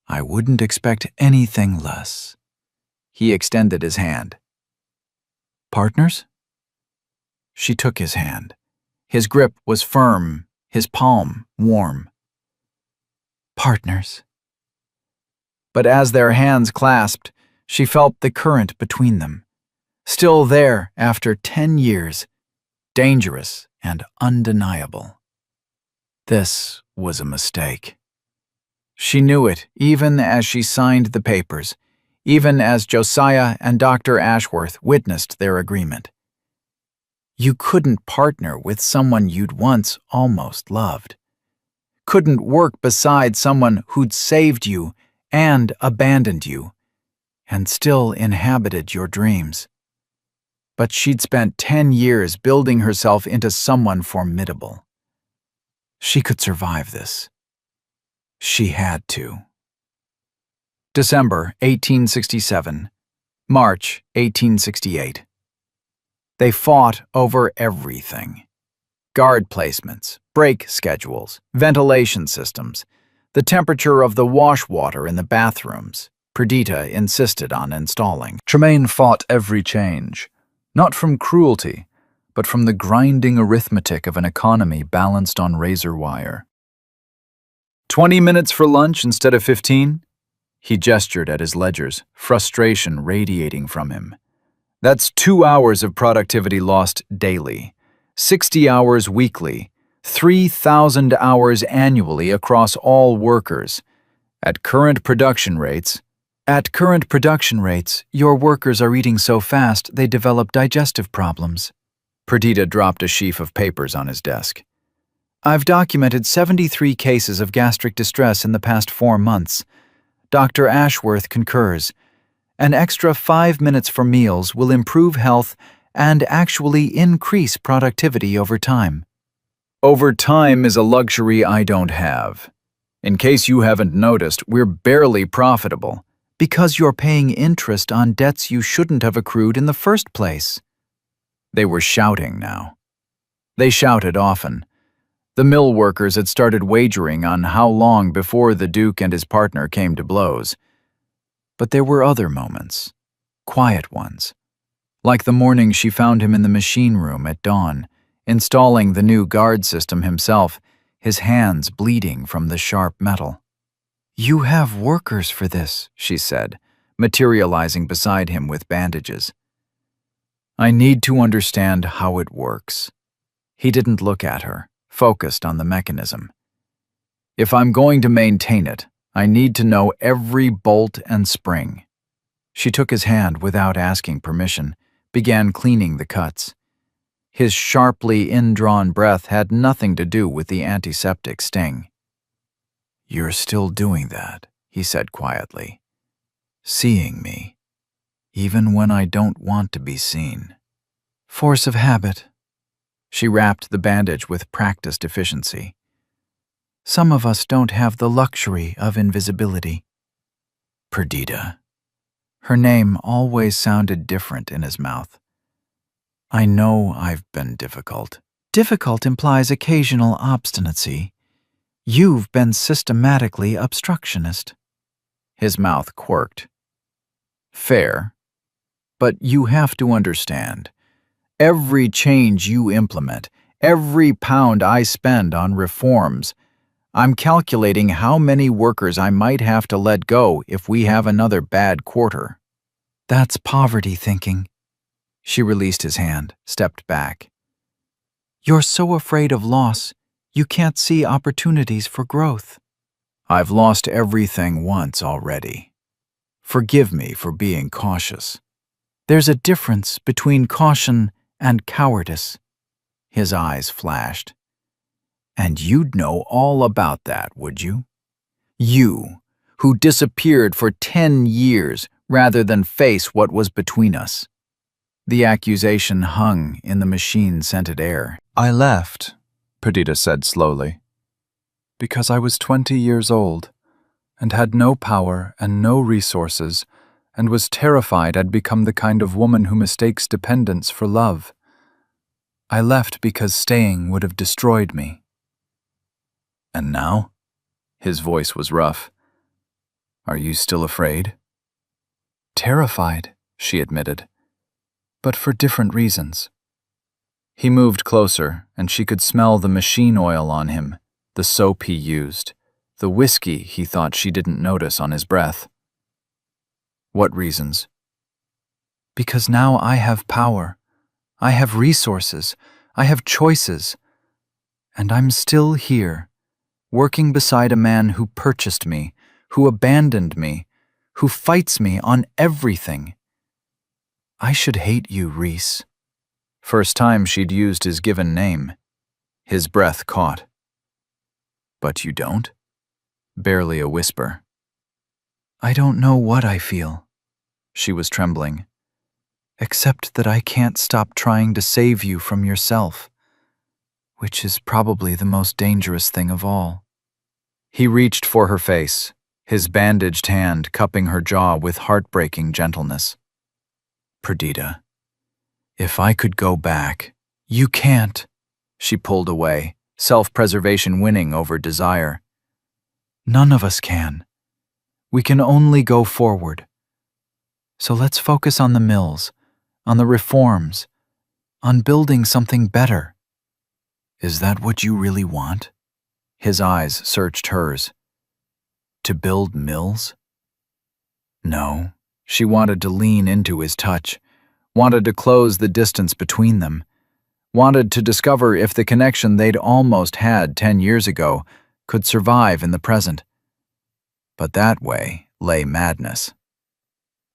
I wouldn't expect anything less. He extended his hand. Partners? She took his hand. His grip was firm, his palm warm. Partners. But as their hands clasped, she felt the current between them. Still there after 10 years, dangerous and undeniable. This was a mistake. She knew it even as she signed the papers, even as Josiah and Dr. Ashworth witnessed their agreement. You couldn't partner with someone you'd once almost loved. Couldn't work beside someone who'd saved you and abandoned you, and still inhabited your dreams. But she'd spent 10 years building herself into someone formidable. She could survive this. She had to. December 1867, March 1868. They fought over everything. Guard placements, brake schedules, ventilation systems, the temperature of the wash water in the bathrooms, Perdita insisted on installing. Tremaine fought every change, not from cruelty, but from the grinding arithmetic of an economy balanced on razor wire. 20 minutes for lunch instead of 15? He gestured at his ledgers, frustration radiating from him. That's 2 hours of productivity lost daily, 60 hours weekly, 3,000 hours annually across all workers. At current production rates, your workers are eating so fast they develop digestive problems. Perdita dropped a sheaf of papers on his desk. I've documented 73 cases of gastric distress in the past 4 months. Dr. Ashworth concurs. An extra 5 minutes for meals will improve health and actually increase productivity over time. Over time is a luxury I don't have. In case you haven't noticed, we're barely profitable. Because you're paying interest on debts you shouldn't have accrued in the first place. They were shouting now. They shouted often. The mill workers had started wagering on how long before the Duke and his partner came to blows. But there were other moments, quiet ones, like the morning she found him in the machine room at dawn, installing the new guard system himself, his hands bleeding from the sharp metal. You have workers for this, she said, materializing beside him with bandages. I need to understand how it works. He didn't look at her, focused on the mechanism. If I'm going to maintain it, I need to know every bolt and spring. She took his hand without asking permission, began cleaning the cuts. His sharply indrawn breath had nothing to do with the antiseptic sting. You're still doing that, he said quietly. Seeing me, even when I don't want to be seen. Force of habit. She wrapped the bandage with practiced efficiency. Some of us don't have the luxury of invisibility. Perdita. Her name always sounded different in his mouth. I know I've been difficult. Difficult implies occasional obstinacy. You've been systematically obstructionist. His mouth quirked. Fair. But you have to understand. Every change you implement, every pound I spend on reforms, I'm calculating how many workers I might have to let go if we have another bad quarter. That's poverty thinking. She released his hand, stepped back. You're so afraid of loss, you can't see opportunities for growth. I've lost everything once already. Forgive me for being cautious. There's a difference between caution and cowardice. His eyes flashed. And you'd know all about that, would you? You, who disappeared for 10 years rather than face what was between us. The accusation hung in the machine-scented air. I left, Perdita said slowly, because I was 20 years old. and had no power and no resources, and was terrified I'd become the kind of woman who mistakes dependence for love. I left because staying would have destroyed me. And now? His voice was rough. Are you still afraid? Terrified, she admitted, but for different reasons. He moved closer, and she could smell the machine oil on him, the soap he used, the whiskey he thought she didn't notice on his breath. What reasons? Because now I have power. I have resources. I have choices. And I'm still here, working beside a man who purchased me, who abandoned me, who fights me on everything. I should hate you, Reese. First time she'd used his given name. His breath caught. But you don't? Barely a whisper. I don't know what I feel. She was trembling. Except that I can't stop trying to save you from yourself, which is probably the most dangerous thing of all. He reached for her face, his bandaged hand cupping her jaw with heartbreaking gentleness. Perdita, if I could go back. You can't. She pulled away, self-preservation winning over desire. None of us can. We can only go forward. So let's focus on the mills, on the reforms, on building something better. Is that what you really want? His eyes searched hers. To build mills? No, she wanted to lean into his touch, wanted to close the distance between them, wanted to discover if the connection they'd almost had 10 years ago could survive in the present. But that way lay madness.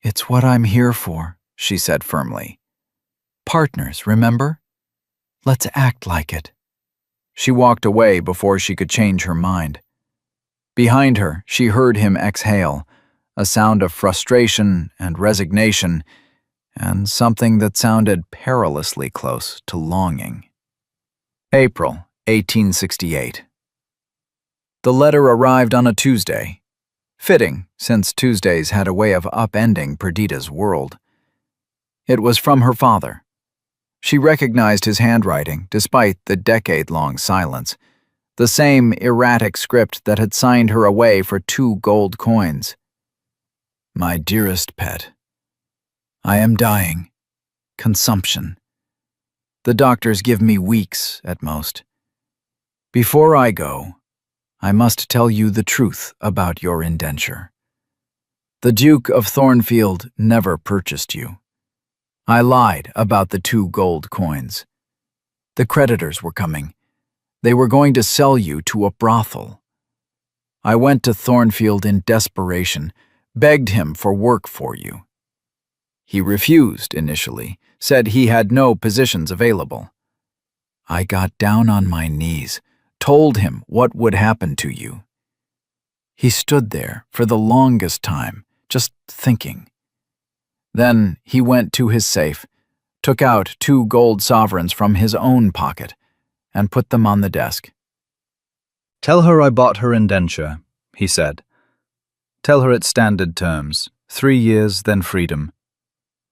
It's what I'm here for, she said firmly. Partners, remember? Let's act like it. She walked away before she could change her mind. Behind her, she heard him exhale, a sound of frustration and resignation, and something that sounded perilously close to longing. April 1868. The letter arrived on a Tuesday. Fitting, since Tuesdays had a way of upending Perdita's world. It was from her father. She recognized his handwriting despite the decade-long silence, the same erratic script that had signed her away for 2 gold coins. My dearest pet, I am dying. Consumption. The doctors give me weeks at most. Before I go, I must tell you the truth about your indenture. The Duke of Thornfield never purchased you. I lied about the 2 gold coins. The creditors were coming. They were going to sell you to a brothel. I went to Thornfield in desperation, begged him for work for you. He refused initially, said he had no positions available. I got down on my knees, told him what would happen to you. He stood there for the longest time, just thinking. Then he went to his safe, took out 2 gold sovereigns from his own pocket, and put them on the desk. Tell her I bought her indenture, he said. Tell her it's standard terms, 3 years, then freedom.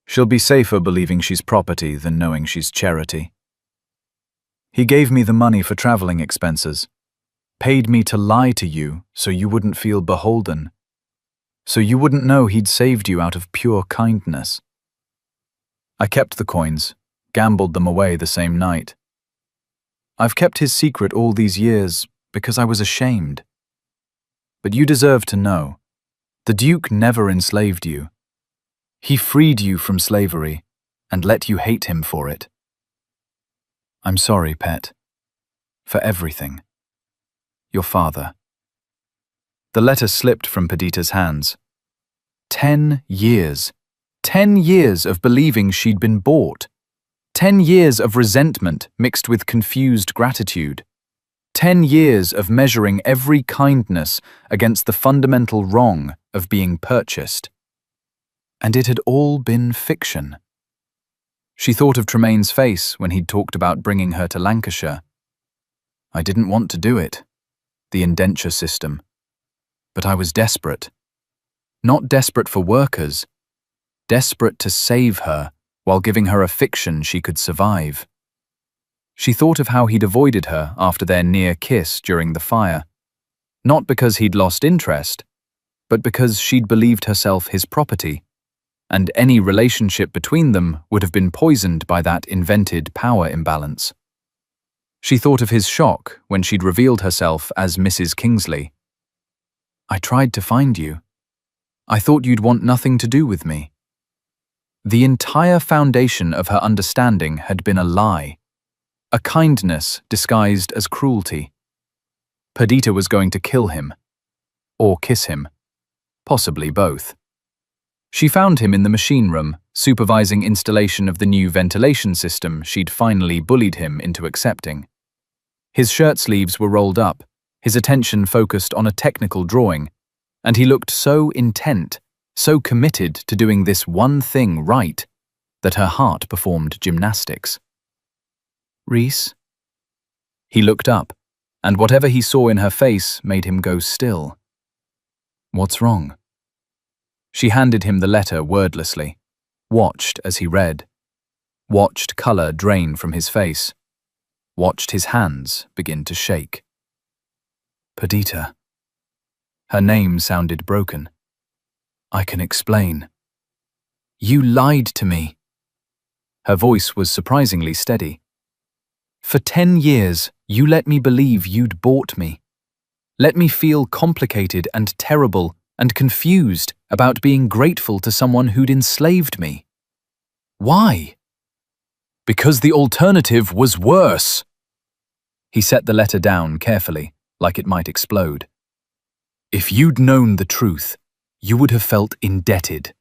She'll be safer believing she's property than knowing she's charity. He gave me the money for traveling expenses, paid me to lie to you so you wouldn't feel beholden, so you wouldn't know he'd saved you out of pure kindness. I kept the coins, gambled them away the same night. I've kept his secret all these years because I was ashamed. But you deserve to know. The Duke never enslaved you. He freed you from slavery and let you hate him for it. I'm sorry, pet. For everything. Your father. The letter slipped from Perdita's hands. 10 years. 10 years of believing she'd been bought. 10 years of resentment mixed with confused gratitude. 10 years of measuring every kindness against the fundamental wrong of being purchased. And it had all been fiction. She thought of Tremaine's face when he'd talked about bringing her to Lancashire. I didn't want to do it. The indenture system. But I was desperate. Not desperate for workers, desperate to save her while giving her a fiction she could survive. She thought of how he'd avoided her after their near kiss during the fire, not because he'd lost interest, but because she'd believed herself his property, and any relationship between them would have been poisoned by that invented power imbalance. She thought of his shock when she'd revealed herself as Mrs. Kingsley. I tried to find you. I thought you'd want nothing to do with me. The entire foundation of her understanding had been a lie, a kindness disguised as cruelty. Perdita was going to kill him, or kiss him, possibly both. She found him in the machine room, supervising installation of the new ventilation system she'd finally bullied him into accepting. His shirt sleeves were rolled up, his attention focused on a technical drawing, and he looked so intent, so committed to doing this one thing right, that her heart performed gymnastics. Reese? He looked up, and whatever he saw in her face made him go still. What's wrong? She handed him the letter wordlessly, watched as he read, watched color drain from his face, watched his hands begin to shake. Perdita. Her name sounded broken. I can explain. You lied to me. Her voice was surprisingly steady. For 10 years, you let me believe you'd bought me. Let me feel complicated and terrible and confused about being grateful to someone who'd enslaved me. Why? Because the alternative was worse. He set the letter down carefully, like it might explode. If you'd known the truth, you would have felt indebted,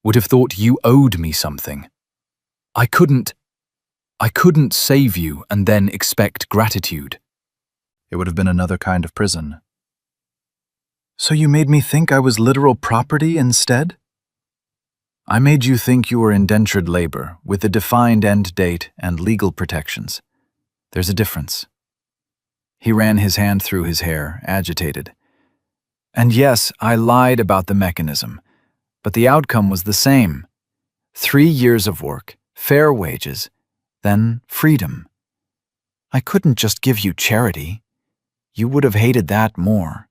would have thought you owed me something. I couldn't save you and then expect gratitude. It would have been another kind of prison. So you made me think I was literal property instead? I made you think you were indentured labor with a defined end date and legal protections. There's a difference. He ran his hand through his hair, agitated. And yes, I lied about the mechanism, but the outcome was the same. 3 years of work, fair wages, then freedom. I couldn't just give you charity. You would have hated that more.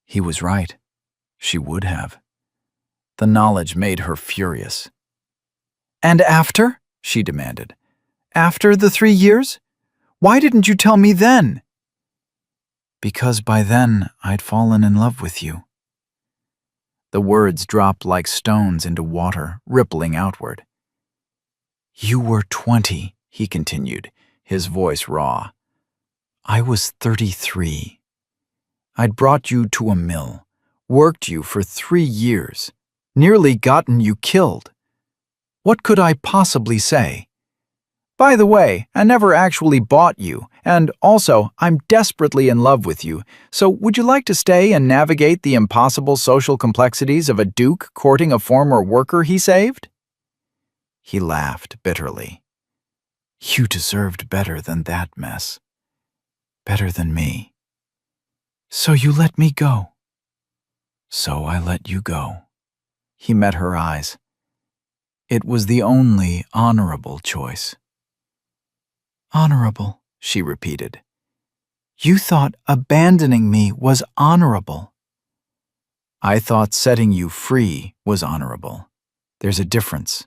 He was right. She would have. The knowledge made her furious. And after? She demanded. After the 3 years? Why didn't you tell me then? Because by then I'd fallen in love with you. The words dropped like stones into water, rippling outward. You were 20, he continued, his voice raw. I was 33. I'd brought you to a mill, worked you for 3 years, nearly gotten you killed. What could I possibly say? By the way, I never actually bought you, and also, I'm desperately in love with you, so would you like to stay and navigate the impossible social complexities of a duke courting a former worker he saved? He laughed bitterly. You deserved better than that mess. Better than me. So you let me go. So I let you go. He met her eyes. It was the only honorable choice. Honorable, she repeated. You thought abandoning me was honorable. I thought setting you free was honorable. There's a difference.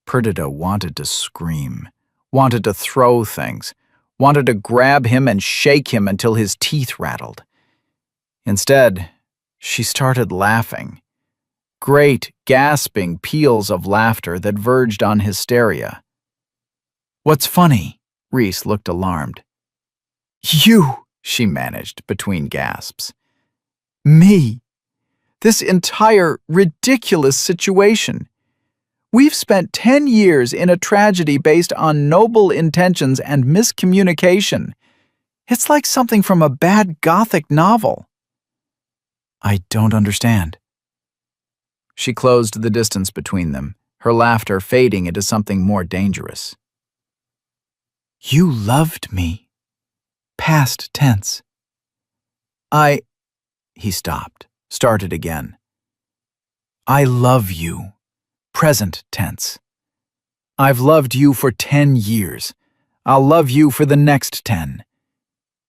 Perdita wanted to scream, wanted to throw things, wanted to grab him and shake him until his teeth rattled. Instead, she started laughing. Great, gasping peals of laughter that verged on hysteria. What's funny? Reese looked alarmed. You, she managed between gasps. Me. This entire ridiculous situation. We've spent 10 years in a tragedy based on noble intentions and miscommunication. It's like something from a bad Gothic novel. I don't understand. She closed the distance between them, her laughter fading into something more dangerous. You loved me. Past tense. I He stopped, started again. I love you. Present tense. I've loved you for 10 years. I'll love you for the next 10.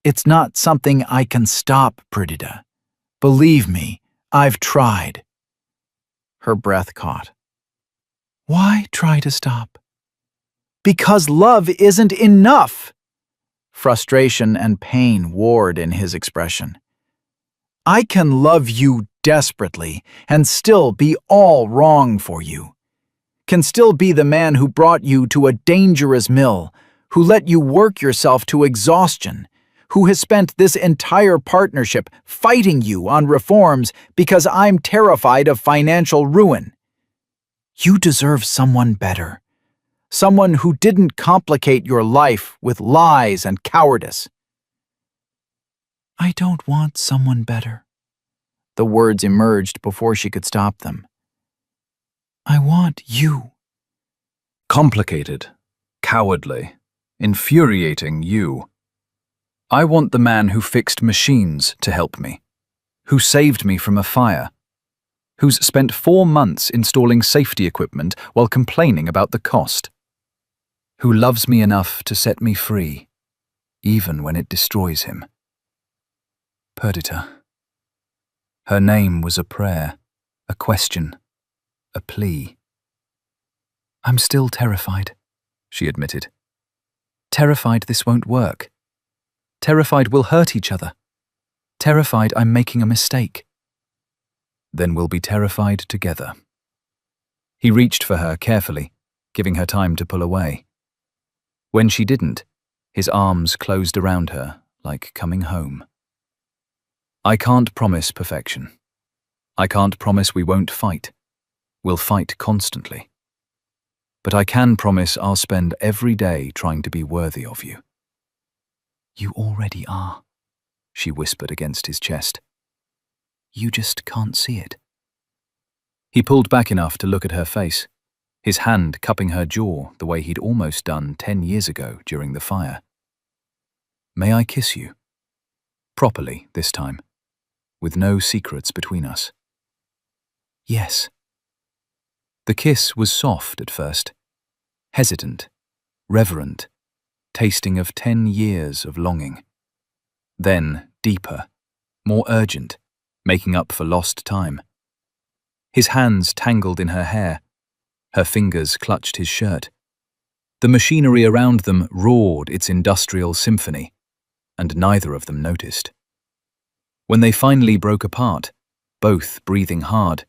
It's not something I can stop, Perdita. Believe me, I've tried. Her breath caught. Why try to stop? Because love isn't enough. Frustration and pain warred in his expression. I can love you desperately and still be all wrong for you. Can still be the man who brought you to a dangerous mill, who let you work yourself to exhaustion, who has spent this entire partnership fighting you on reforms because I'm terrified of financial ruin. You deserve someone better. Someone who didn't complicate your life with lies and cowardice. I don't want someone better. The words emerged before she could stop them. I want you. Complicated, cowardly, infuriating you. I want the man who fixed machines to help me, who saved me from a fire, who's spent 4 months installing safety equipment while complaining about the cost, who loves me enough to set me free, even when it destroys him. Perdita. Her name was a prayer, a question, a plea. I'm still terrified, she admitted. Terrified this won't work. Terrified we'll hurt each other. Terrified I'm making a mistake. Then we'll be terrified together. He reached for her carefully, giving her time to pull away. When she didn't, his arms closed around her like coming home. I can't promise perfection. I can't promise we won't fight. We'll fight constantly. But I can promise I'll spend every day trying to be worthy of you. You already are, she whispered against his chest. You just can't see it. He pulled back enough to look at her face, his hand cupping her jaw the way he'd almost done 10 years ago during the fire. May I kiss you? Properly this time, with no secrets between us. Yes. The kiss was soft at first, hesitant, reverent, tasting of 10 years of longing. Then deeper, more urgent, making up for lost time. His hands tangled in her hair. Her fingers clutched his shirt. The machinery around them roared its industrial symphony, and neither of them noticed. When they finally broke apart, both breathing hard,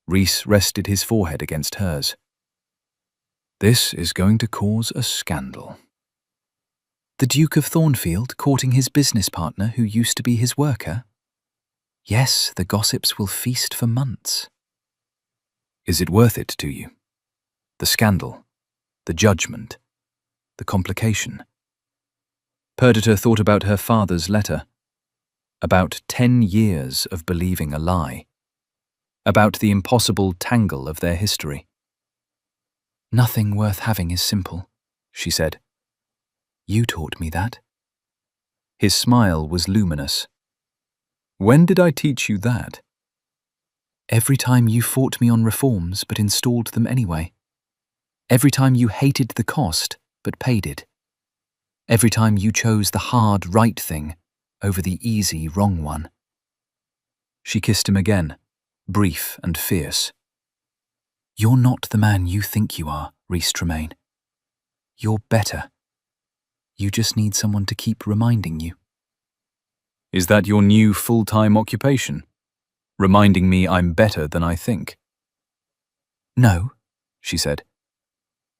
Rhys rested his forehead against hers. This is going to cause a scandal. The Duke of Thornfield courting his business partner who used to be his worker? Yes, the gossips will feast for months. Is it worth it to you? The scandal, the judgment, the complication. Perdita thought about her father's letter, about 10 years of believing a lie, about the impossible tangle of their history. Nothing worth having is simple, she said. You taught me that. His smile was luminous. When did I teach you that? Every time you fought me on reforms but installed them anyway. Every time you hated the cost but paid it. Every time you chose the hard right thing over the easy wrong one. She kissed him again, brief and fierce. You're not the man you think you are, Rhys Tremaine. You're better. You just need someone to keep reminding you. Is that your new full-time occupation? Reminding me I'm better than I think? No, she said.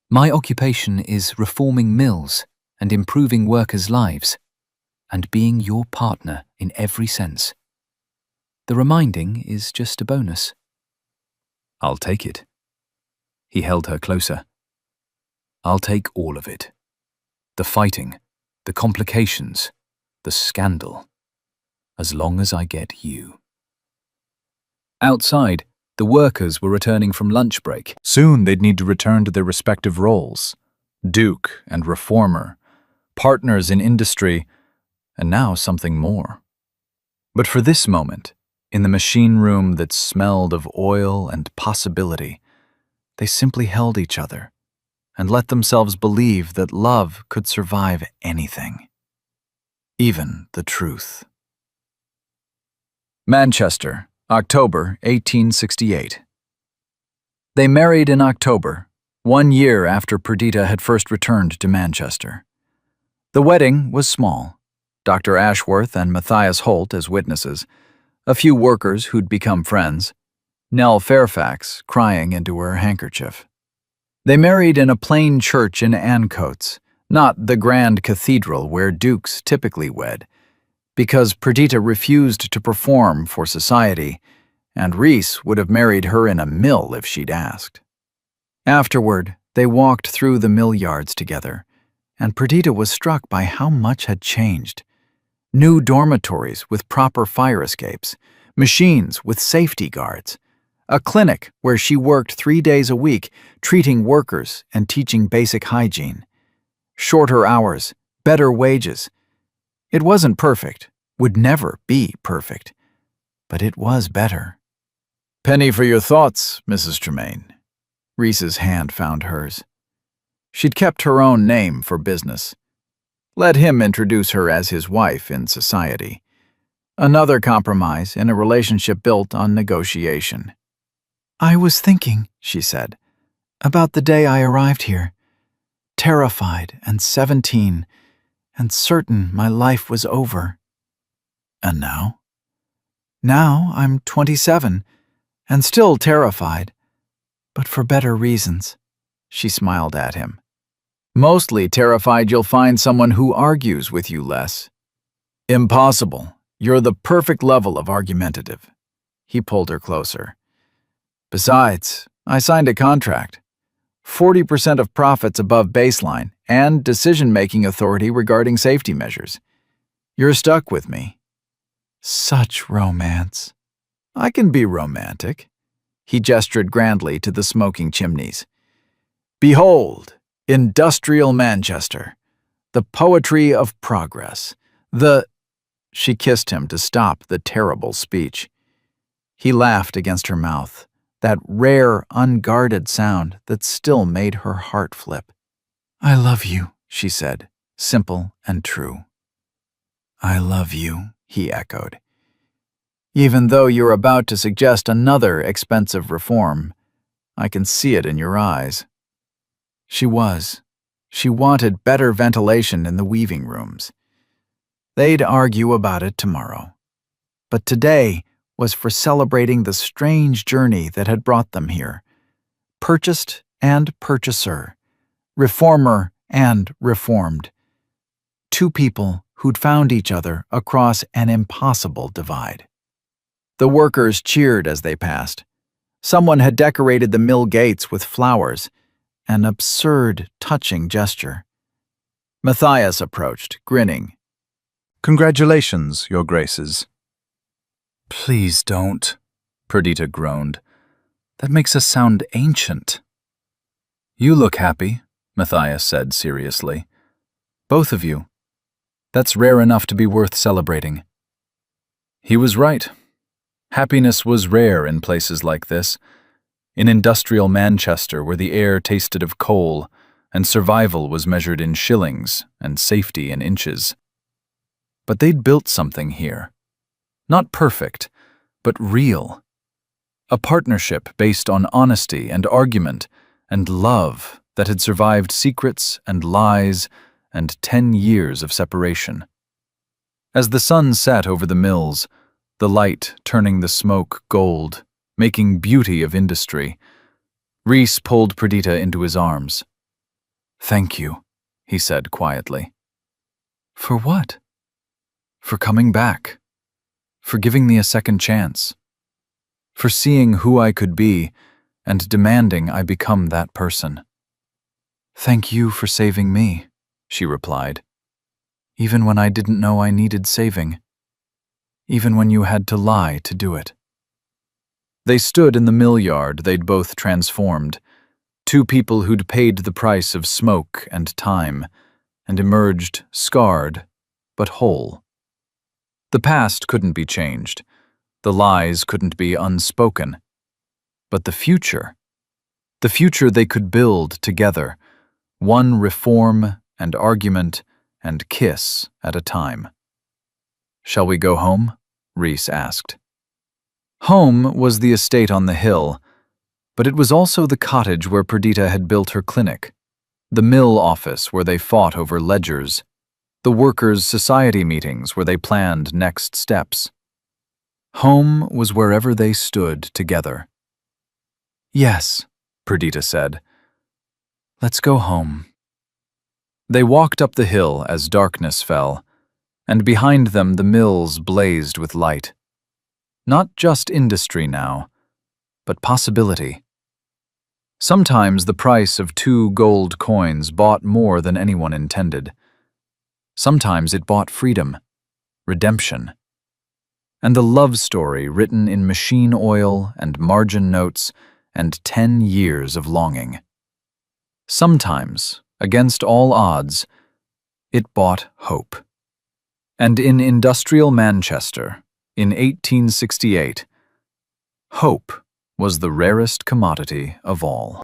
My occupation is reforming mills and improving workers' lives, and being your partner in every sense. The reminding is just a bonus. I'll take it. He held her closer. I'll take all of it. The fighting, the complications, the scandal, as long as I get you. Outside, the workers were returning from lunch break. Soon they'd need to return to their respective roles. Duke and reformer, partners in industry, and now something more. But for this moment, In the machine room that smelled of oil and possibility, they simply held each other and let themselves believe that love could survive anything, even the truth. Manchester, October 1868. They married in October, 1 year after Perdita had first returned to Manchester. The wedding was small. Dr. Ashworth and Matthias Holt as witnesses, a few workers who'd become friends, Nell Fairfax crying into her handkerchief. They married in a plain church in Ancoats, not the grand cathedral where dukes typically wed, because Perdita refused to perform for society, and Rhys would have married her in a mill if she'd asked. Afterward, they walked through the mill yards together, and Perdita was struck by how much had changed. New dormitories with proper fire escapes, machines with safety guards, a clinic where she worked 3 days a week, treating workers and teaching basic hygiene. Shorter hours, better wages. It wasn't perfect, would never be perfect, but it was better. "Penny for your thoughts, Mrs. Tremaine." Rhys's hand found hers. She'd kept her own name for business. Let him introduce her as his wife in society. Another compromise in a relationship built on negotiation. "I was thinking," she said, "about the day I arrived here. Terrified and 17, and certain my life was over." "And now?" "Now I'm 27, and still terrified, but for better reasons." She smiled at him. "Mostly terrified you'll find someone who argues with you less." "Impossible. You're the perfect level of argumentative." He pulled her closer. "Besides, I signed a contract. 40% of profits above baseline and decision-making authority regarding safety measures. You're stuck with me." "Such romance." "I can be romantic." He gestured grandly to the smoking chimneys. "Behold, industrial Manchester, the poetry of progress, the—" She kissed him to stop the terrible speech. He laughed against her mouth, that rare, unguarded sound that still made her heart flip. "I love you," she said, simple and true. "I love you," he echoed. "Even though you're about to suggest another expensive reform, I can see it in your eyes." She was. She wanted better ventilation in the weaving rooms. They'd argue about it tomorrow. But today was for celebrating the strange journey that had brought them here. Purchased and purchaser. Reformer and reformed. Two people who'd found each other across an impossible divide. The workers cheered as they passed. Someone had decorated the mill gates with flowers, an absurd, touching gesture. Matthias approached, grinning. "Congratulations, Your Graces." "Please don't," Perdita groaned. "That makes us sound ancient." "You look happy," Matthias said seriously. "Both of you. That's rare enough to be worth celebrating." He was right. Happiness was rare in places like this, in industrial Manchester where the air tasted of coal and survival was measured in shillings and safety in inches. But they'd built something here. Not perfect, but real. A partnership based on honesty and argument and love that had survived secrets and lies and 10 years of separation. As the sun set over the mills, the light turning the smoke gold, making beauty of industry, Rhys pulled Perdita into his arms. "Thank you," he said quietly. "For what?" "For coming back. For giving me a second chance. For seeing who I could be and demanding I become that person." "Thank you for saving me," she replied. "Even when I didn't know I needed saving. Even when you had to lie to do it." They stood in the mill yard they'd both transformed, two people who'd paid the price of smoke and time, and emerged scarred, but whole. The past couldn't be changed, The lies couldn't be unspoken. But the future they could build together, one reform and argument and kiss at a time. "Shall we go home?" Reese asked. Home was the estate on the hill, but it was also the cottage where Perdita had built her clinic, the mill office where they fought over ledgers, the workers' society meetings where they planned next steps. Home was wherever they stood together. "Yes," Perdita said. "Let's go home." They walked up the hill as darkness fell, and behind them the mills blazed with light. Not just industry now, but possibility. Sometimes the price of 2 gold coins bought more than anyone intended. Sometimes it bought freedom, redemption, and the love story written in machine oil and margin notes and 10 years of longing. Sometimes, against all odds, it bought hope. And in industrial Manchester, in 1868, hope was the rarest commodity of all.